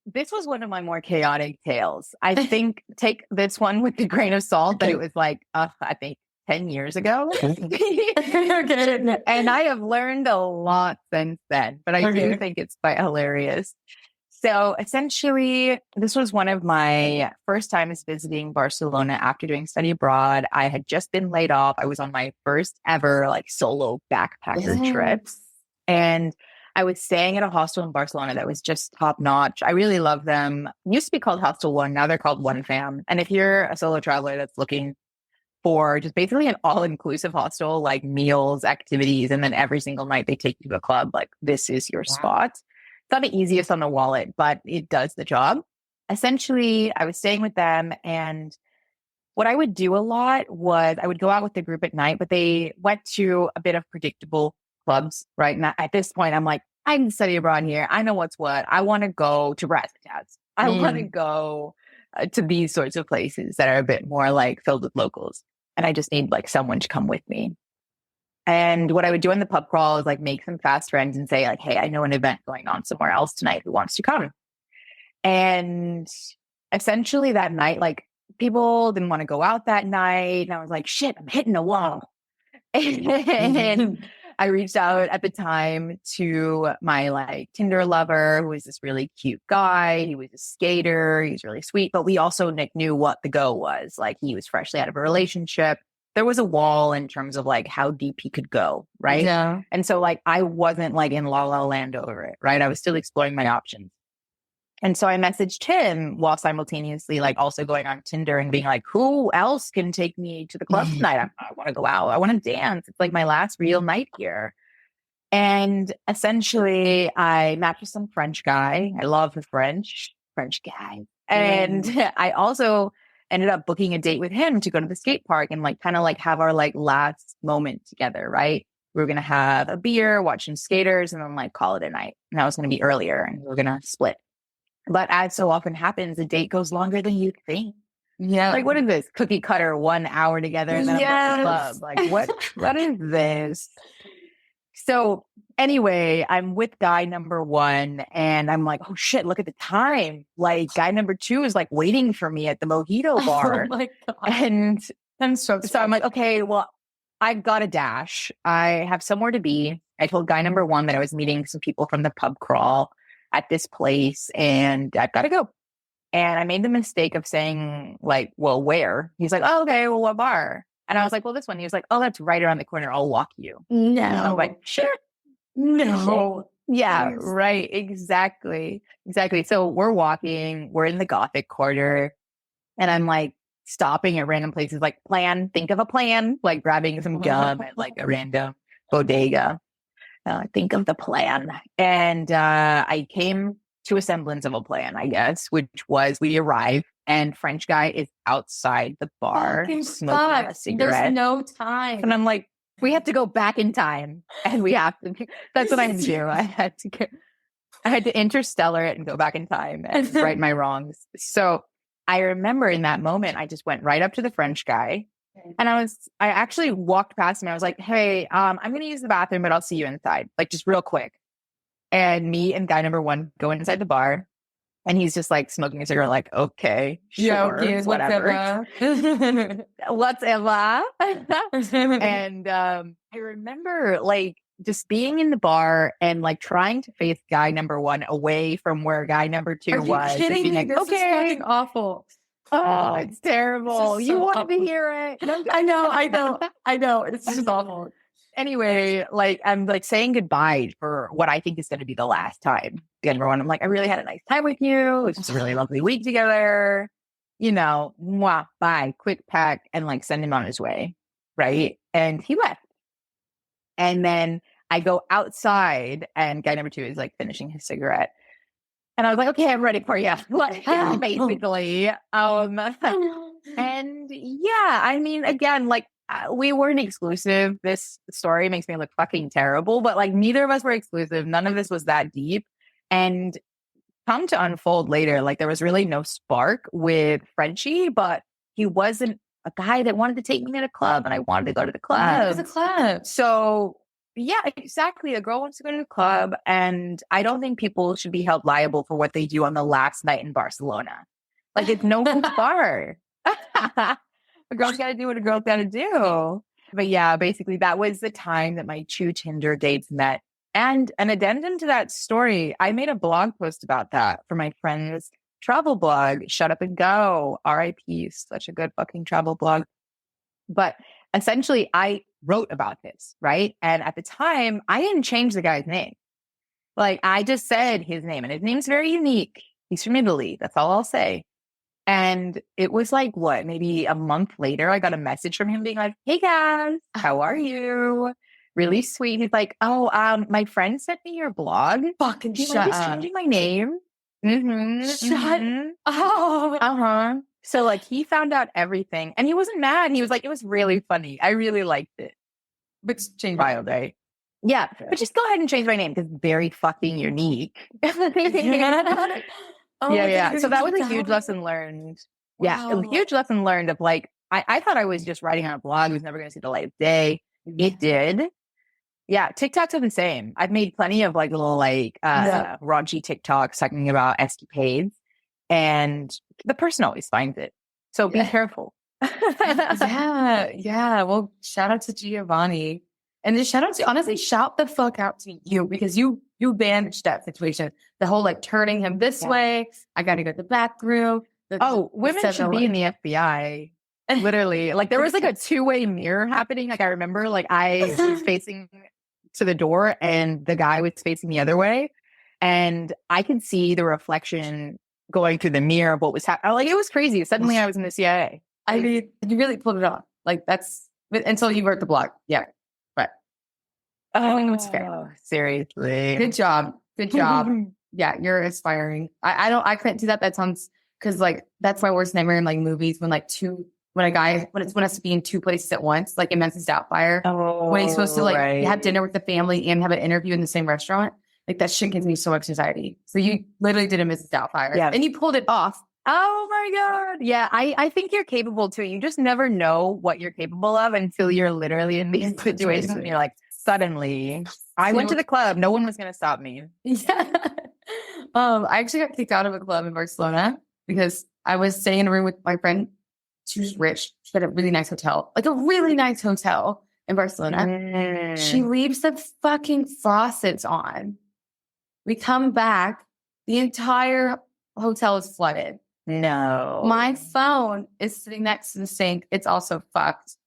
this was one of my more chaotic tales. I think take this one with a grain of salt, but it was like, I think 10 years ago. And I have learned a lot since then, but I do think it's quite hilarious. So essentially, this was one of my first times visiting Barcelona after doing study abroad. I had just been laid off. I was on my first ever like solo backpacker trip. And I was staying at a hostel in Barcelona that was just top notch. I really love them. It used to be called Hostel One. Now they're called One Fam. And if you're a solo traveler that's looking for just basically an all-inclusive hostel, like meals, activities, and then every single night they take you to a club, like this is your spot. It's not the easiest on the wallet, but it does the job. Essentially, I was staying with them and what I would do a lot was I would go out with the group at night, but they went to a bit of predictable clubs, right? And at this point, I'm like, I can study abroad here. I know what's what. I want to go to Razzmatazz. I want to go to these sorts of places that are a bit more like filled with locals. And I just need like someone to come with me. And what I would do in the pub crawl is like make some fast friends and say like, hey, I know an event going on somewhere else tonight. Who wants to come? And essentially that night, like people didn't want to go out that night. And I was like, shit, I'm hitting a wall. And I reached out at the time to my like Tinder lover, who was this really cute guy. He was a skater. He was really sweet, but we also knew what the go was. Like he was freshly out of a relationship. There was a wall in terms of like how deep he could go. Right. Yeah. And so like, I wasn't like in la la land over it. Right. I was still exploring my options. And so I messaged him while simultaneously like also going on Tinder and being like, who else can take me to the club tonight? I want to go out. I want to dance. It's like my last real night here. And essentially I matched with some French guy. I love the French guy. And I also ended up booking a date with him to go to the skate park and like kind of like have our like last moment together, right? We were going to have a beer, watch some skaters, and then like call it a night. And that was going to be earlier and we were going to split. But as so often happens, the date goes longer than you think. Yeah. Like, what is this? Cookie cutter 1 hour together and then I'm at the club. Like, what is this? So anyway, I'm with guy number 1 and I'm like, oh shit, look at the time. Like guy number 2 is like waiting for me at the mojito bar. Oh my God. And I'm so I'm like, okay, well, I've got a dash. I have somewhere to be. I told guy number 1 that I was meeting some people from the pub crawl at this place and I've got to go. And I made the mistake of saying like, well, where? He's like, oh, okay, well, what bar? And I was like, well, this one. He was like, oh, that's right around the corner. I'll walk you. No. And I'm like, sure. No. Yeah, Yes. right. Exactly. So we're walking, we're in the Gothic quarter and I'm like stopping at random places, like think of a plan, like grabbing some gum at like a random bodega. Think of the plan. And I came to a semblance of a plan, I guess, which was we arrive and French guy is outside the bar smoking a cigarette. There's no time. And I'm like, we have to go back in time and we have to, that's what I do. I had to interstellar it and go back in time and right my wrongs. So I remember in that moment, I just went right up to the French guy. And I actually walked past him. I was like, hey, I'm going to use the bathroom, but I'll see you inside. Like just real quick. And me and guy number 1 go inside the bar and he's just like smoking a cigarette, like, okay, sure, okay, whatever. Whatever. And I remember like just being in the bar and like trying to face guy number 1 away from where guy number 2 was. Kidding and being me? like, This okay. is fucking awful. Oh, it's terrible. This is You so wanted to awful. hear it. I know. It's just awful. Anyway, like I'm like saying goodbye for what I think is going to be the last time. Again, I'm like, I really had a nice time with you. It was a really lovely week together. You know, mwah, bye, quick pack, and like send him on his way. Right. And he left. And then I go outside and guy number 2 is like finishing his cigarette. And I was like, okay, I'm ready for you. Basically. And yeah, I mean, again, like we weren't exclusive. This story makes me look fucking terrible, but like neither of us were exclusive. None of this was that deep. And come to unfold later, like there was really no spark with Frenchie, but he wasn't a guy that wanted to take me to the club and I wanted to go to the club. It was a club. So yeah, exactly. A girl wants to go to the club and I don't think people should be held liable for what they do on the last night in Barcelona. Like it's no bar. A girl's got to do what a girl's got to do. But yeah, basically that was the time that my 2 Tinder dates met. And an addendum to that story, I made a blog post about that for my friend's travel blog, Shut Up and Go, RIP, such a good fucking travel blog. But essentially I wrote about this, right? And at the time, I didn't change the guy's name. Like I just said his name and his name's very unique. He's from Italy. That's all I'll say. And it was like, what, maybe a month later, I got a message from him being like, hey guys, how are you? Really sweet. He's like, oh, my friend sent me your blog. Fucking Do you shut mind just up. changing my name? Shut up. Uh-huh. So like he found out everything and he wasn't mad. He was like, it was really funny. I really liked it. But change Wild, right? Yeah. But just go ahead and change my name because it's very fucking unique. Yeah. Oh, Yeah. God, So that was a you huge found lesson learned. Yeah. A Wow. huge lesson learned of like, I thought I was just writing on a blog. It was never going to see the light of day. It did. Yeah. TikToks are the same. I've made plenty of like little like raunchy TikToks talking about escapades and the person always finds it. So be careful. Yeah. Well, shout out to Giovanni. And just honestly, shout the fuck out to you because you managed that situation. The whole like turning him this way. I got to go to the bathroom. Women should be in the FBI. Literally. Like there was like a two-way mirror happening. Like I remember like I was facing to the door and the guy was facing the other way. And I could see the reflection going through the mirror of what was happening. Like it was crazy. Suddenly I was in the CIA. I mean, you really pulled it off. Like that's until you wrote the blog. Yeah. But it's fair. Seriously. Good job. Yeah, you're inspiring. I couldn't do that. That sounds because like that's my worst nightmare in like movies when it has to be in two places at once, like in Mrs. Doubtfire. When he's supposed to like have dinner with the family and have an interview in the same restaurant. Like that shit gives me so much anxiety. So you literally did a Mrs. Doubtfire. Yeah. And you pulled it off. Oh my God. Yeah, I think you're capable too. You just never know what you're capable of until you're literally in these situations and you're like, suddenly, I went to the club. No one was going to stop me. Yeah. I actually got kicked out of a club in Barcelona because I was staying in a room with my friend. She was rich. She had a really nice hotel, like a really nice hotel in Barcelona. She leaves the fucking faucets on. We come back. The entire hotel is flooded. No. My phone is sitting next to the sink. It's also fucked.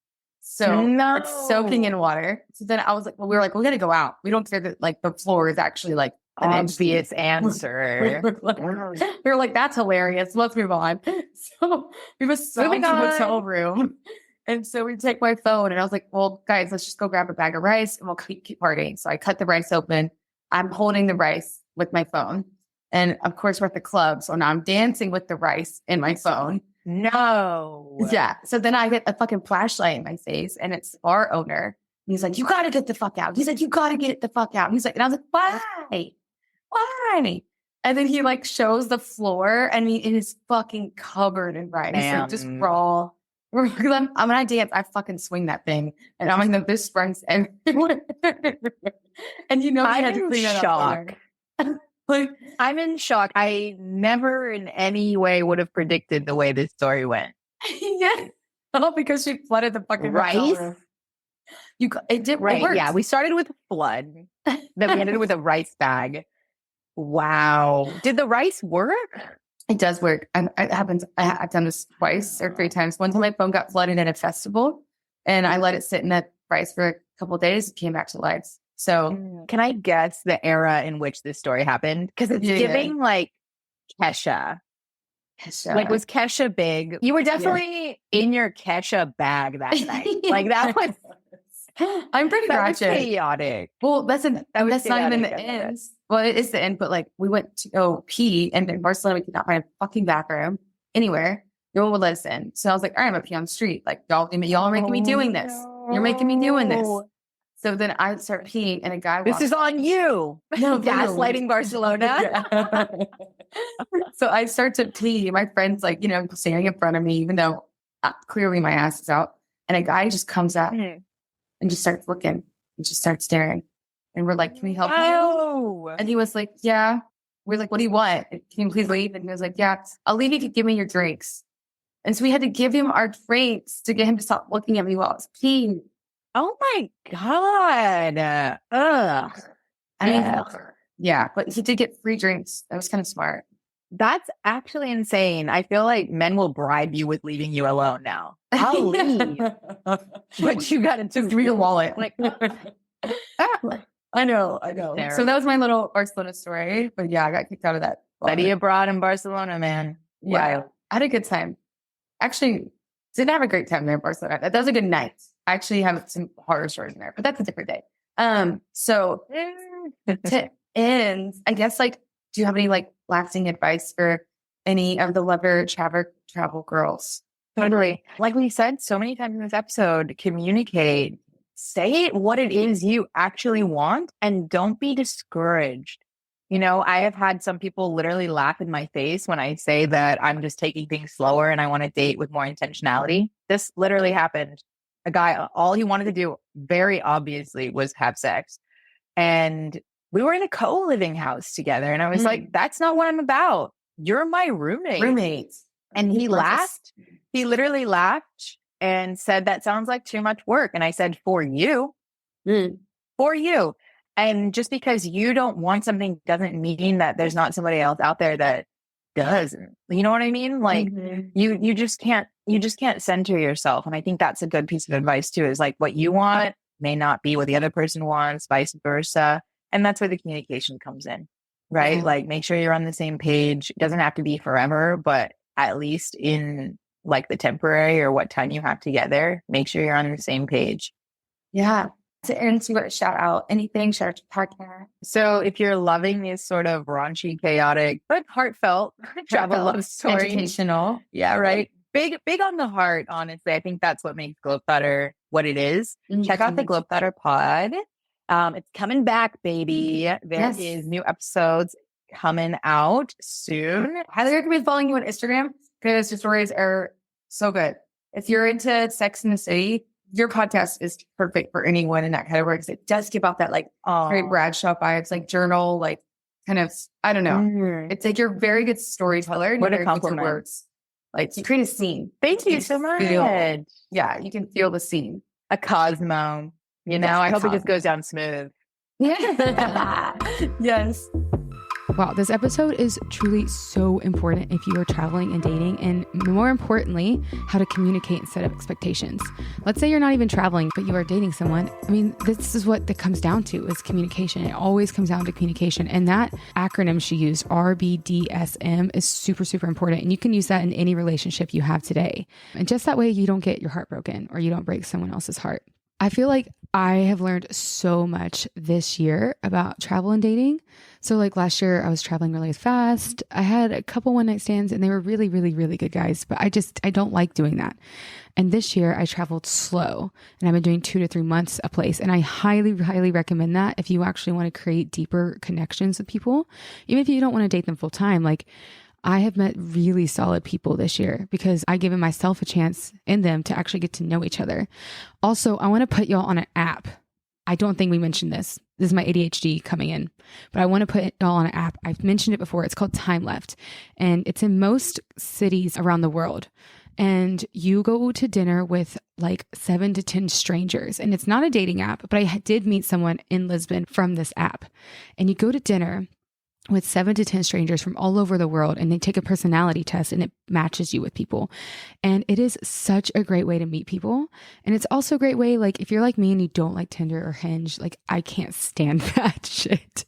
So it's soaking in water. So then I was like, we got to go out. We don't care that like the floor is actually like an obvious answer. We were like, that's hilarious. Let's move on. So we were in the hotel room. And so we take my phone and I was like, well, guys, let's just go grab a bag of rice and we'll keep partying. So I cut the rice open. I'm holding the rice with my phone. And of course, we're at the club. So now I'm dancing with the rice in my phone. No. Yeah. So then I get a fucking flashlight in my face and it's our owner. And he's like, you got to get the fuck out. He's like, you got to get the fuck out. And he's like, and I was like, why? Why? And then he like shows the floor and it is fucking covered in rice. Like just raw. When I dance, I fucking swing that thing. And I'm like, this runs everywhere. And you know, I had to clean it up. Like, I'm in shock. I never in any way would have predicted the way this story went. Yeah. Oh, because she flooded the fucking rice. It did right. It yeah. We started with a flood. Then we ended with a rice bag. Wow. Did the rice work? It does work. And it happens. I've done this twice or 3 times. One time my phone got flooded at a festival and I let it sit in that rice for a couple of days. It came back to life. So can I guess the era in which this story happened? Because it's giving like Kesha. Like, was Kesha big? You were definitely in your Kesha bag that night. Like that was. I'm pretty ratchet. Chaotic. Well, that's not even the end. Well, it is the end, but like we went to go pee, and in Barcelona we could not find a fucking bathroom anywhere. No one would let us in. So I was like, all right, I'm gonna pee on the street. Like y'all are making me doing this. You're making me doing this. So then I start peeing, and a guy. This is on you. No, gaslighting Barcelona. So I start to pee. My friend's like, standing in front of me, even though clearly my ass is out. And a guy just comes up and just starts looking and just starts staring. And we're like, can we help you? And he was like, yeah. We're like, what do you want? Can you please leave? And he was like, yeah, I'll leave if you give me your drinks. And so we had to give him our drinks to get him to stop looking at me while I was peeing. Oh my God. Ugh. I mean, yeah, but he did get free drinks. That was kind of smart. That's actually insane. I feel like men will bribe you with leaving you alone now. I'll leave. But you got to give me your wallet. Like, I know. Terrible. So that was my little Barcelona story. But yeah, I got kicked out of that. Study abroad in Barcelona, man. Yeah. Wow. I had a good time. Actually, didn't have a great time there in Barcelona. That was a good night. I actually have some horror stories in there, but that's a different day. So to end, I guess, like, do you have any like lasting advice for any of the lover travel girls. Totally. Like we said so many times in this episode, communicate, say what it is you actually want, and don't be discouraged. You know, I have had some people literally laugh in my face when I say that I'm just taking things slower and I want to date with more intentionality. This literally happened. A guy, all he wanted to do very obviously was have sex. And we were in a co-living house together. And I was like, that's not what I'm about. You're my roommate. Roommates. And he laughed. He literally laughed and said, that sounds like too much work. And I said, for you, for you. And just because you don't want something doesn't mean that there's not somebody else out there that does. You know what I mean? Like you just can't center yourself. And I think that's a good piece of advice too, is like what you want may not be what the other person wants, vice versa. And that's where the communication comes in, right? Yeah. Like make sure you're on the same page. It doesn't have to be forever, but at least in like the temporary or what time you have together, make sure you're on the same page. Yeah. To end, see what shout out anything, shout out to podcast. So if you're loving these sort of raunchy, chaotic, but heartfelt travel love stories, educational. yeah, right. Big on the heart, honestly. I think that's what makes Globetrotter what it is. Check out the Globetrotter pod. It's coming back, baby. There is new episodes coming out soon. Highly recommend following you on Instagram because your stories are so good. If you're into Sex in the City, your podcast is perfect for anyone in that category because it does give off that like great Bradshaw vibes, like journal, like kind of, I don't know. It's like you're a very good storyteller. What a compliment. compliment. Words. Like you create a scene. Thank you so much. Yeah, you can feel the scene. A Cosmo. You know, I hope it just goes down smooth. Yeah. Yes. Wow, this episode is truly so important if you are traveling and dating, and more importantly, how to communicate and set up expectations. Let's say you're not even traveling, but you are dating someone. I mean, this is what it comes down to is communication. It always comes down to communication. And that acronym she used, RBDSM, is super, super important. And you can use that in any relationship you have today. And just that way you don't get your heart broken or you don't break someone else's heart. I feel like I have learned so much this year about travel and dating. So like last year I was traveling really fast. I had a couple one night stands and they were really, really, really good guys, but I don't like doing that. And this year I traveled slow and I've been doing 2 to 3 months a place. And I highly, highly recommend that if you actually want to create deeper connections with people, even if you don't want to date them full time. Like I have met really solid people this year because I given myself a chance in them to actually get to know each other. Also, I want to put y'all on an app. I don't think we mentioned this. This is my ADHD coming in, but I want to put y'all on an app. I've mentioned it before. It's called Time Left, and it's in most cities around the world. And you go to dinner with like 7 to 10 strangers, and it's not a dating app, but I did meet someone in Lisbon from this app. And you go to dinner with 7 to 10 strangers from all over the world, and they take a personality test and it matches you with people. And it is such a great way to meet people. And it's also a great way, like if you're like me and you don't like Tinder or Hinge, like I can't stand that shit.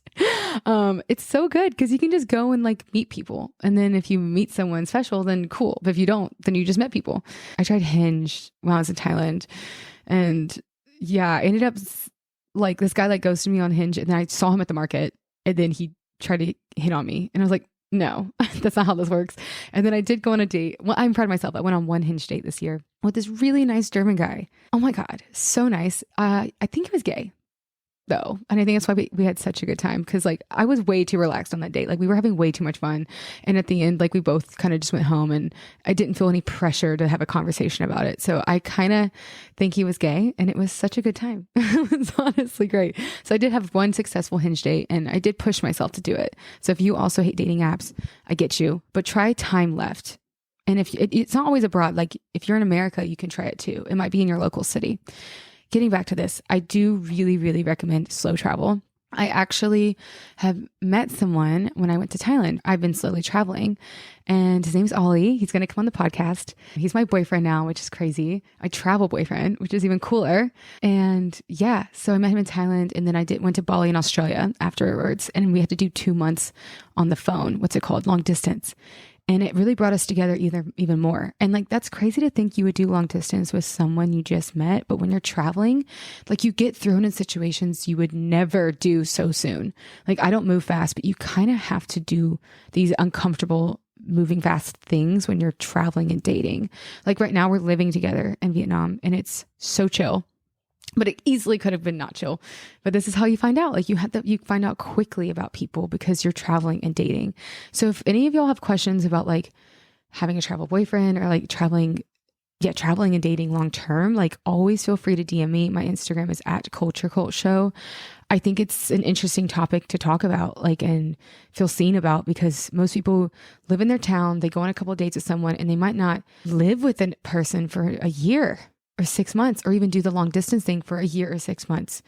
It's so good because you can just go and like meet people. And then if you meet someone special, then cool. But if you don't, then you just met people. I tried Hinge when I was in Thailand, and yeah, I ended up like this guy like ghosted me on Hinge, and then I saw him at the market, and then he tried to hit on me, and I was like, no, that's not how this works. And then I did go on a date. Well, I'm proud of myself. I went on one Hinge date this year with this really nice German guy. Oh my God, so nice. I think he was gay though. And I think that's why we had such a good time, because like I was way too relaxed on that date. Like we were having way too much fun. And at the end, like we both kind of just went home, and I didn't feel any pressure to have a conversation about it. So I kind of think he was gay, and it was such a good time. It was honestly great. So I did have one successful Hinge date, and I did push myself to do it. So if you also hate dating apps, I get you, but try Time Left. And if it's not always abroad, like if you're in America, you can try it too. It might be in your local city. Getting back to this, I do really, really recommend slow travel. I actually have met someone when I went to Thailand. I've been slowly traveling, and his name's Ollie. He's going to come on the podcast. He's my boyfriend now, which is crazy. My travel boyfriend, which is even cooler. And yeah, so I met him in Thailand, and then I went to Bali in Australia afterwards, and we had to do 2 months on the phone. What's it called? Long distance. And it really brought us together even more. And like, that's crazy to think you would do long distance with someone you just met. But when you're traveling, like you get thrown in situations you would never do so soon. Like I don't move fast, but you kind of have to do these uncomfortable moving fast things when you're traveling and dating. Like right now we're living together in Vietnam and it's so chill, but it easily could have been not chill. But this is how you find out. Like you find out quickly about people because you're traveling and dating. So if any of y'all have questions about like having a travel boyfriend or like traveling and dating long term, like always feel free to DM me. My Instagram is @culturecult_show. I think it's an interesting topic to talk about, like, and feel seen about, because most people live in their town, they go on a couple of dates with someone and they might not live with a person for a year or 6 months, or even do the long distance thing for a year or 6 months.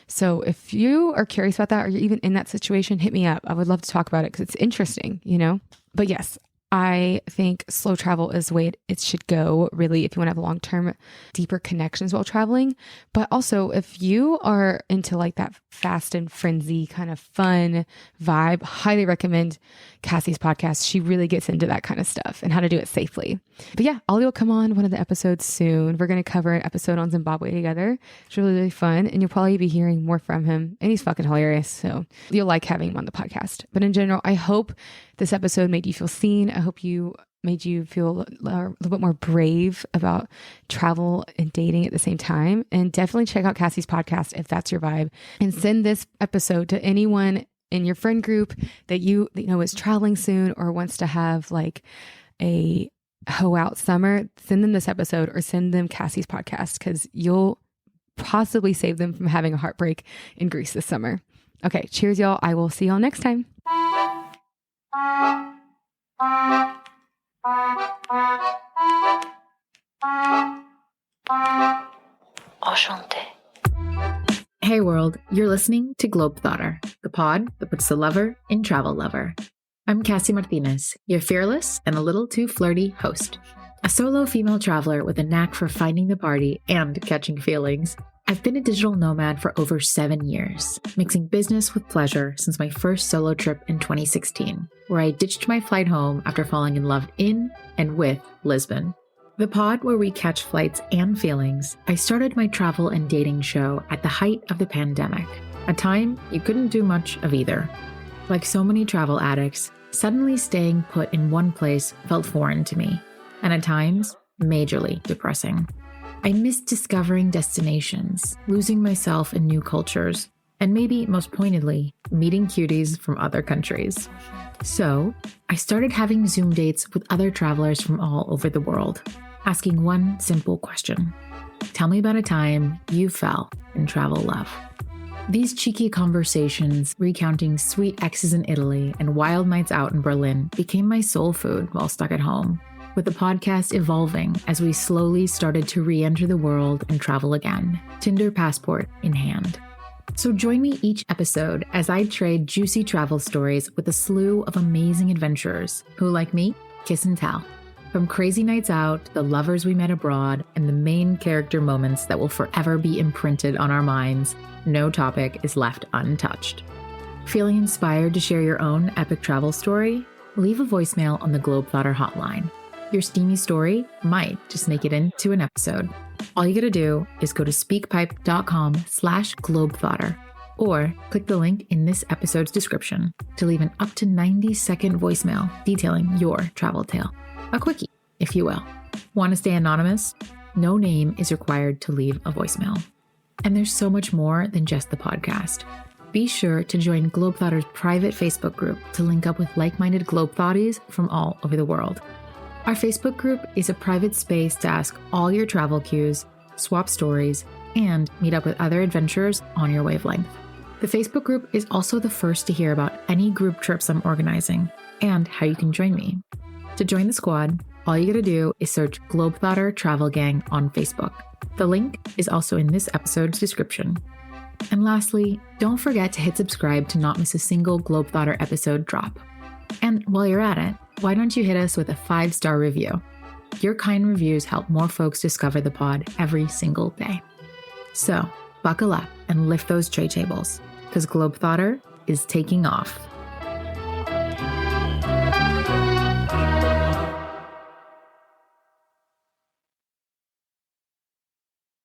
So if you are curious about that, or you're even in that situation, hit me up. I would love to talk about it because it's interesting, you know? But yes, I think slow travel is the way it should go, really, if you want to have long-term, deeper connections while traveling. But also, if you are into like that fast and frenzy kind of fun vibe, highly recommend Cassy's podcast. She really gets into that kind of stuff and how to do it safely. But yeah, Ollie will come on one of the episodes soon. We're going to cover an episode on Zimbabwe together. It's really, really fun. And you'll probably be hearing more from him. And he's fucking hilarious. So you'll like having him on the podcast. But in general, I hope this episode made you feel seen. I hope you made you feel a little bit more brave about travel and dating at the same time. And definitely check out Cassy's podcast if that's your vibe. And send this episode to anyone in your friend group that you know is traveling soon or wants to have like a hoe out summer. Send them this episode or send them Cassy's podcast, because you'll possibly save them from having a heartbreak in Greece this summer. Okay, cheers, y'all. I will see y'all next time. Enchanté. Hey world, you're listening to Globetrotter, the pod that puts the lover in travel lover. I'm Cassy Martinez, your fearless and a little too flirty host. A solo female traveler with a knack for finding the party and catching feelings. I've been a digital nomad for over 7 years, mixing business with pleasure since my first solo trip in 2016, where I ditched my flight home after falling in love in and with Lisbon. The pod where we catch flights and feelings. I started my travel and dating show at the height of the pandemic, a time you couldn't do much of either. Like so many travel addicts, suddenly staying put in one place felt foreign to me, and at times, majorly depressing. I missed discovering destinations, losing myself in new cultures, and maybe most pointedly, meeting cuties from other countries. So, I started having Zoom dates with other travelers from all over the world, asking one simple question. Tell me about a time you fell in travel love. These cheeky conversations, recounting sweet exes in Italy and wild nights out in Berlin, became my soul food while stuck at home, with the podcast evolving as we slowly started to re-enter the world and travel again, Tinder passport in hand. So join me each episode as I trade juicy travel stories with a slew of amazing adventurers who, like me, kiss and tell. From crazy nights out, the lovers we met abroad, and the main character moments that will forever be imprinted on our minds, no topic is left untouched. Feeling inspired to share your own epic travel story? Leave a voicemail on the Globetrotter hotline. Your steamy story might just make it into an episode. All you gotta do is go to speakpipe.com/globetrotter or click the link in this episode's description to leave an up to 90-second voicemail detailing your travel tale. A quickie, if you will. Want to stay anonymous? No name is required to leave a voicemail. And there's so much more than just the podcast. Be sure to join Globetrotter's private Facebook group to link up with like-minded Globethotties from all over the world. Our Facebook group is a private space to ask all your travel cues, swap stories, and meet up with other adventurers on your wavelength. The Facebook group is also the first to hear about any group trips I'm organizing and how you can join me. To join the squad, all you gotta do is search Globetrotter Travel Gang on Facebook. The link is also in this episode's description. And lastly, don't forget to hit subscribe to not miss a single Globetrotter episode drop. And while you're at it, why don't you hit us with a 5-star review? Your kind reviews help more folks discover the pod every single day. So, buckle up and lift those tray tables, because Globetrotter is taking off.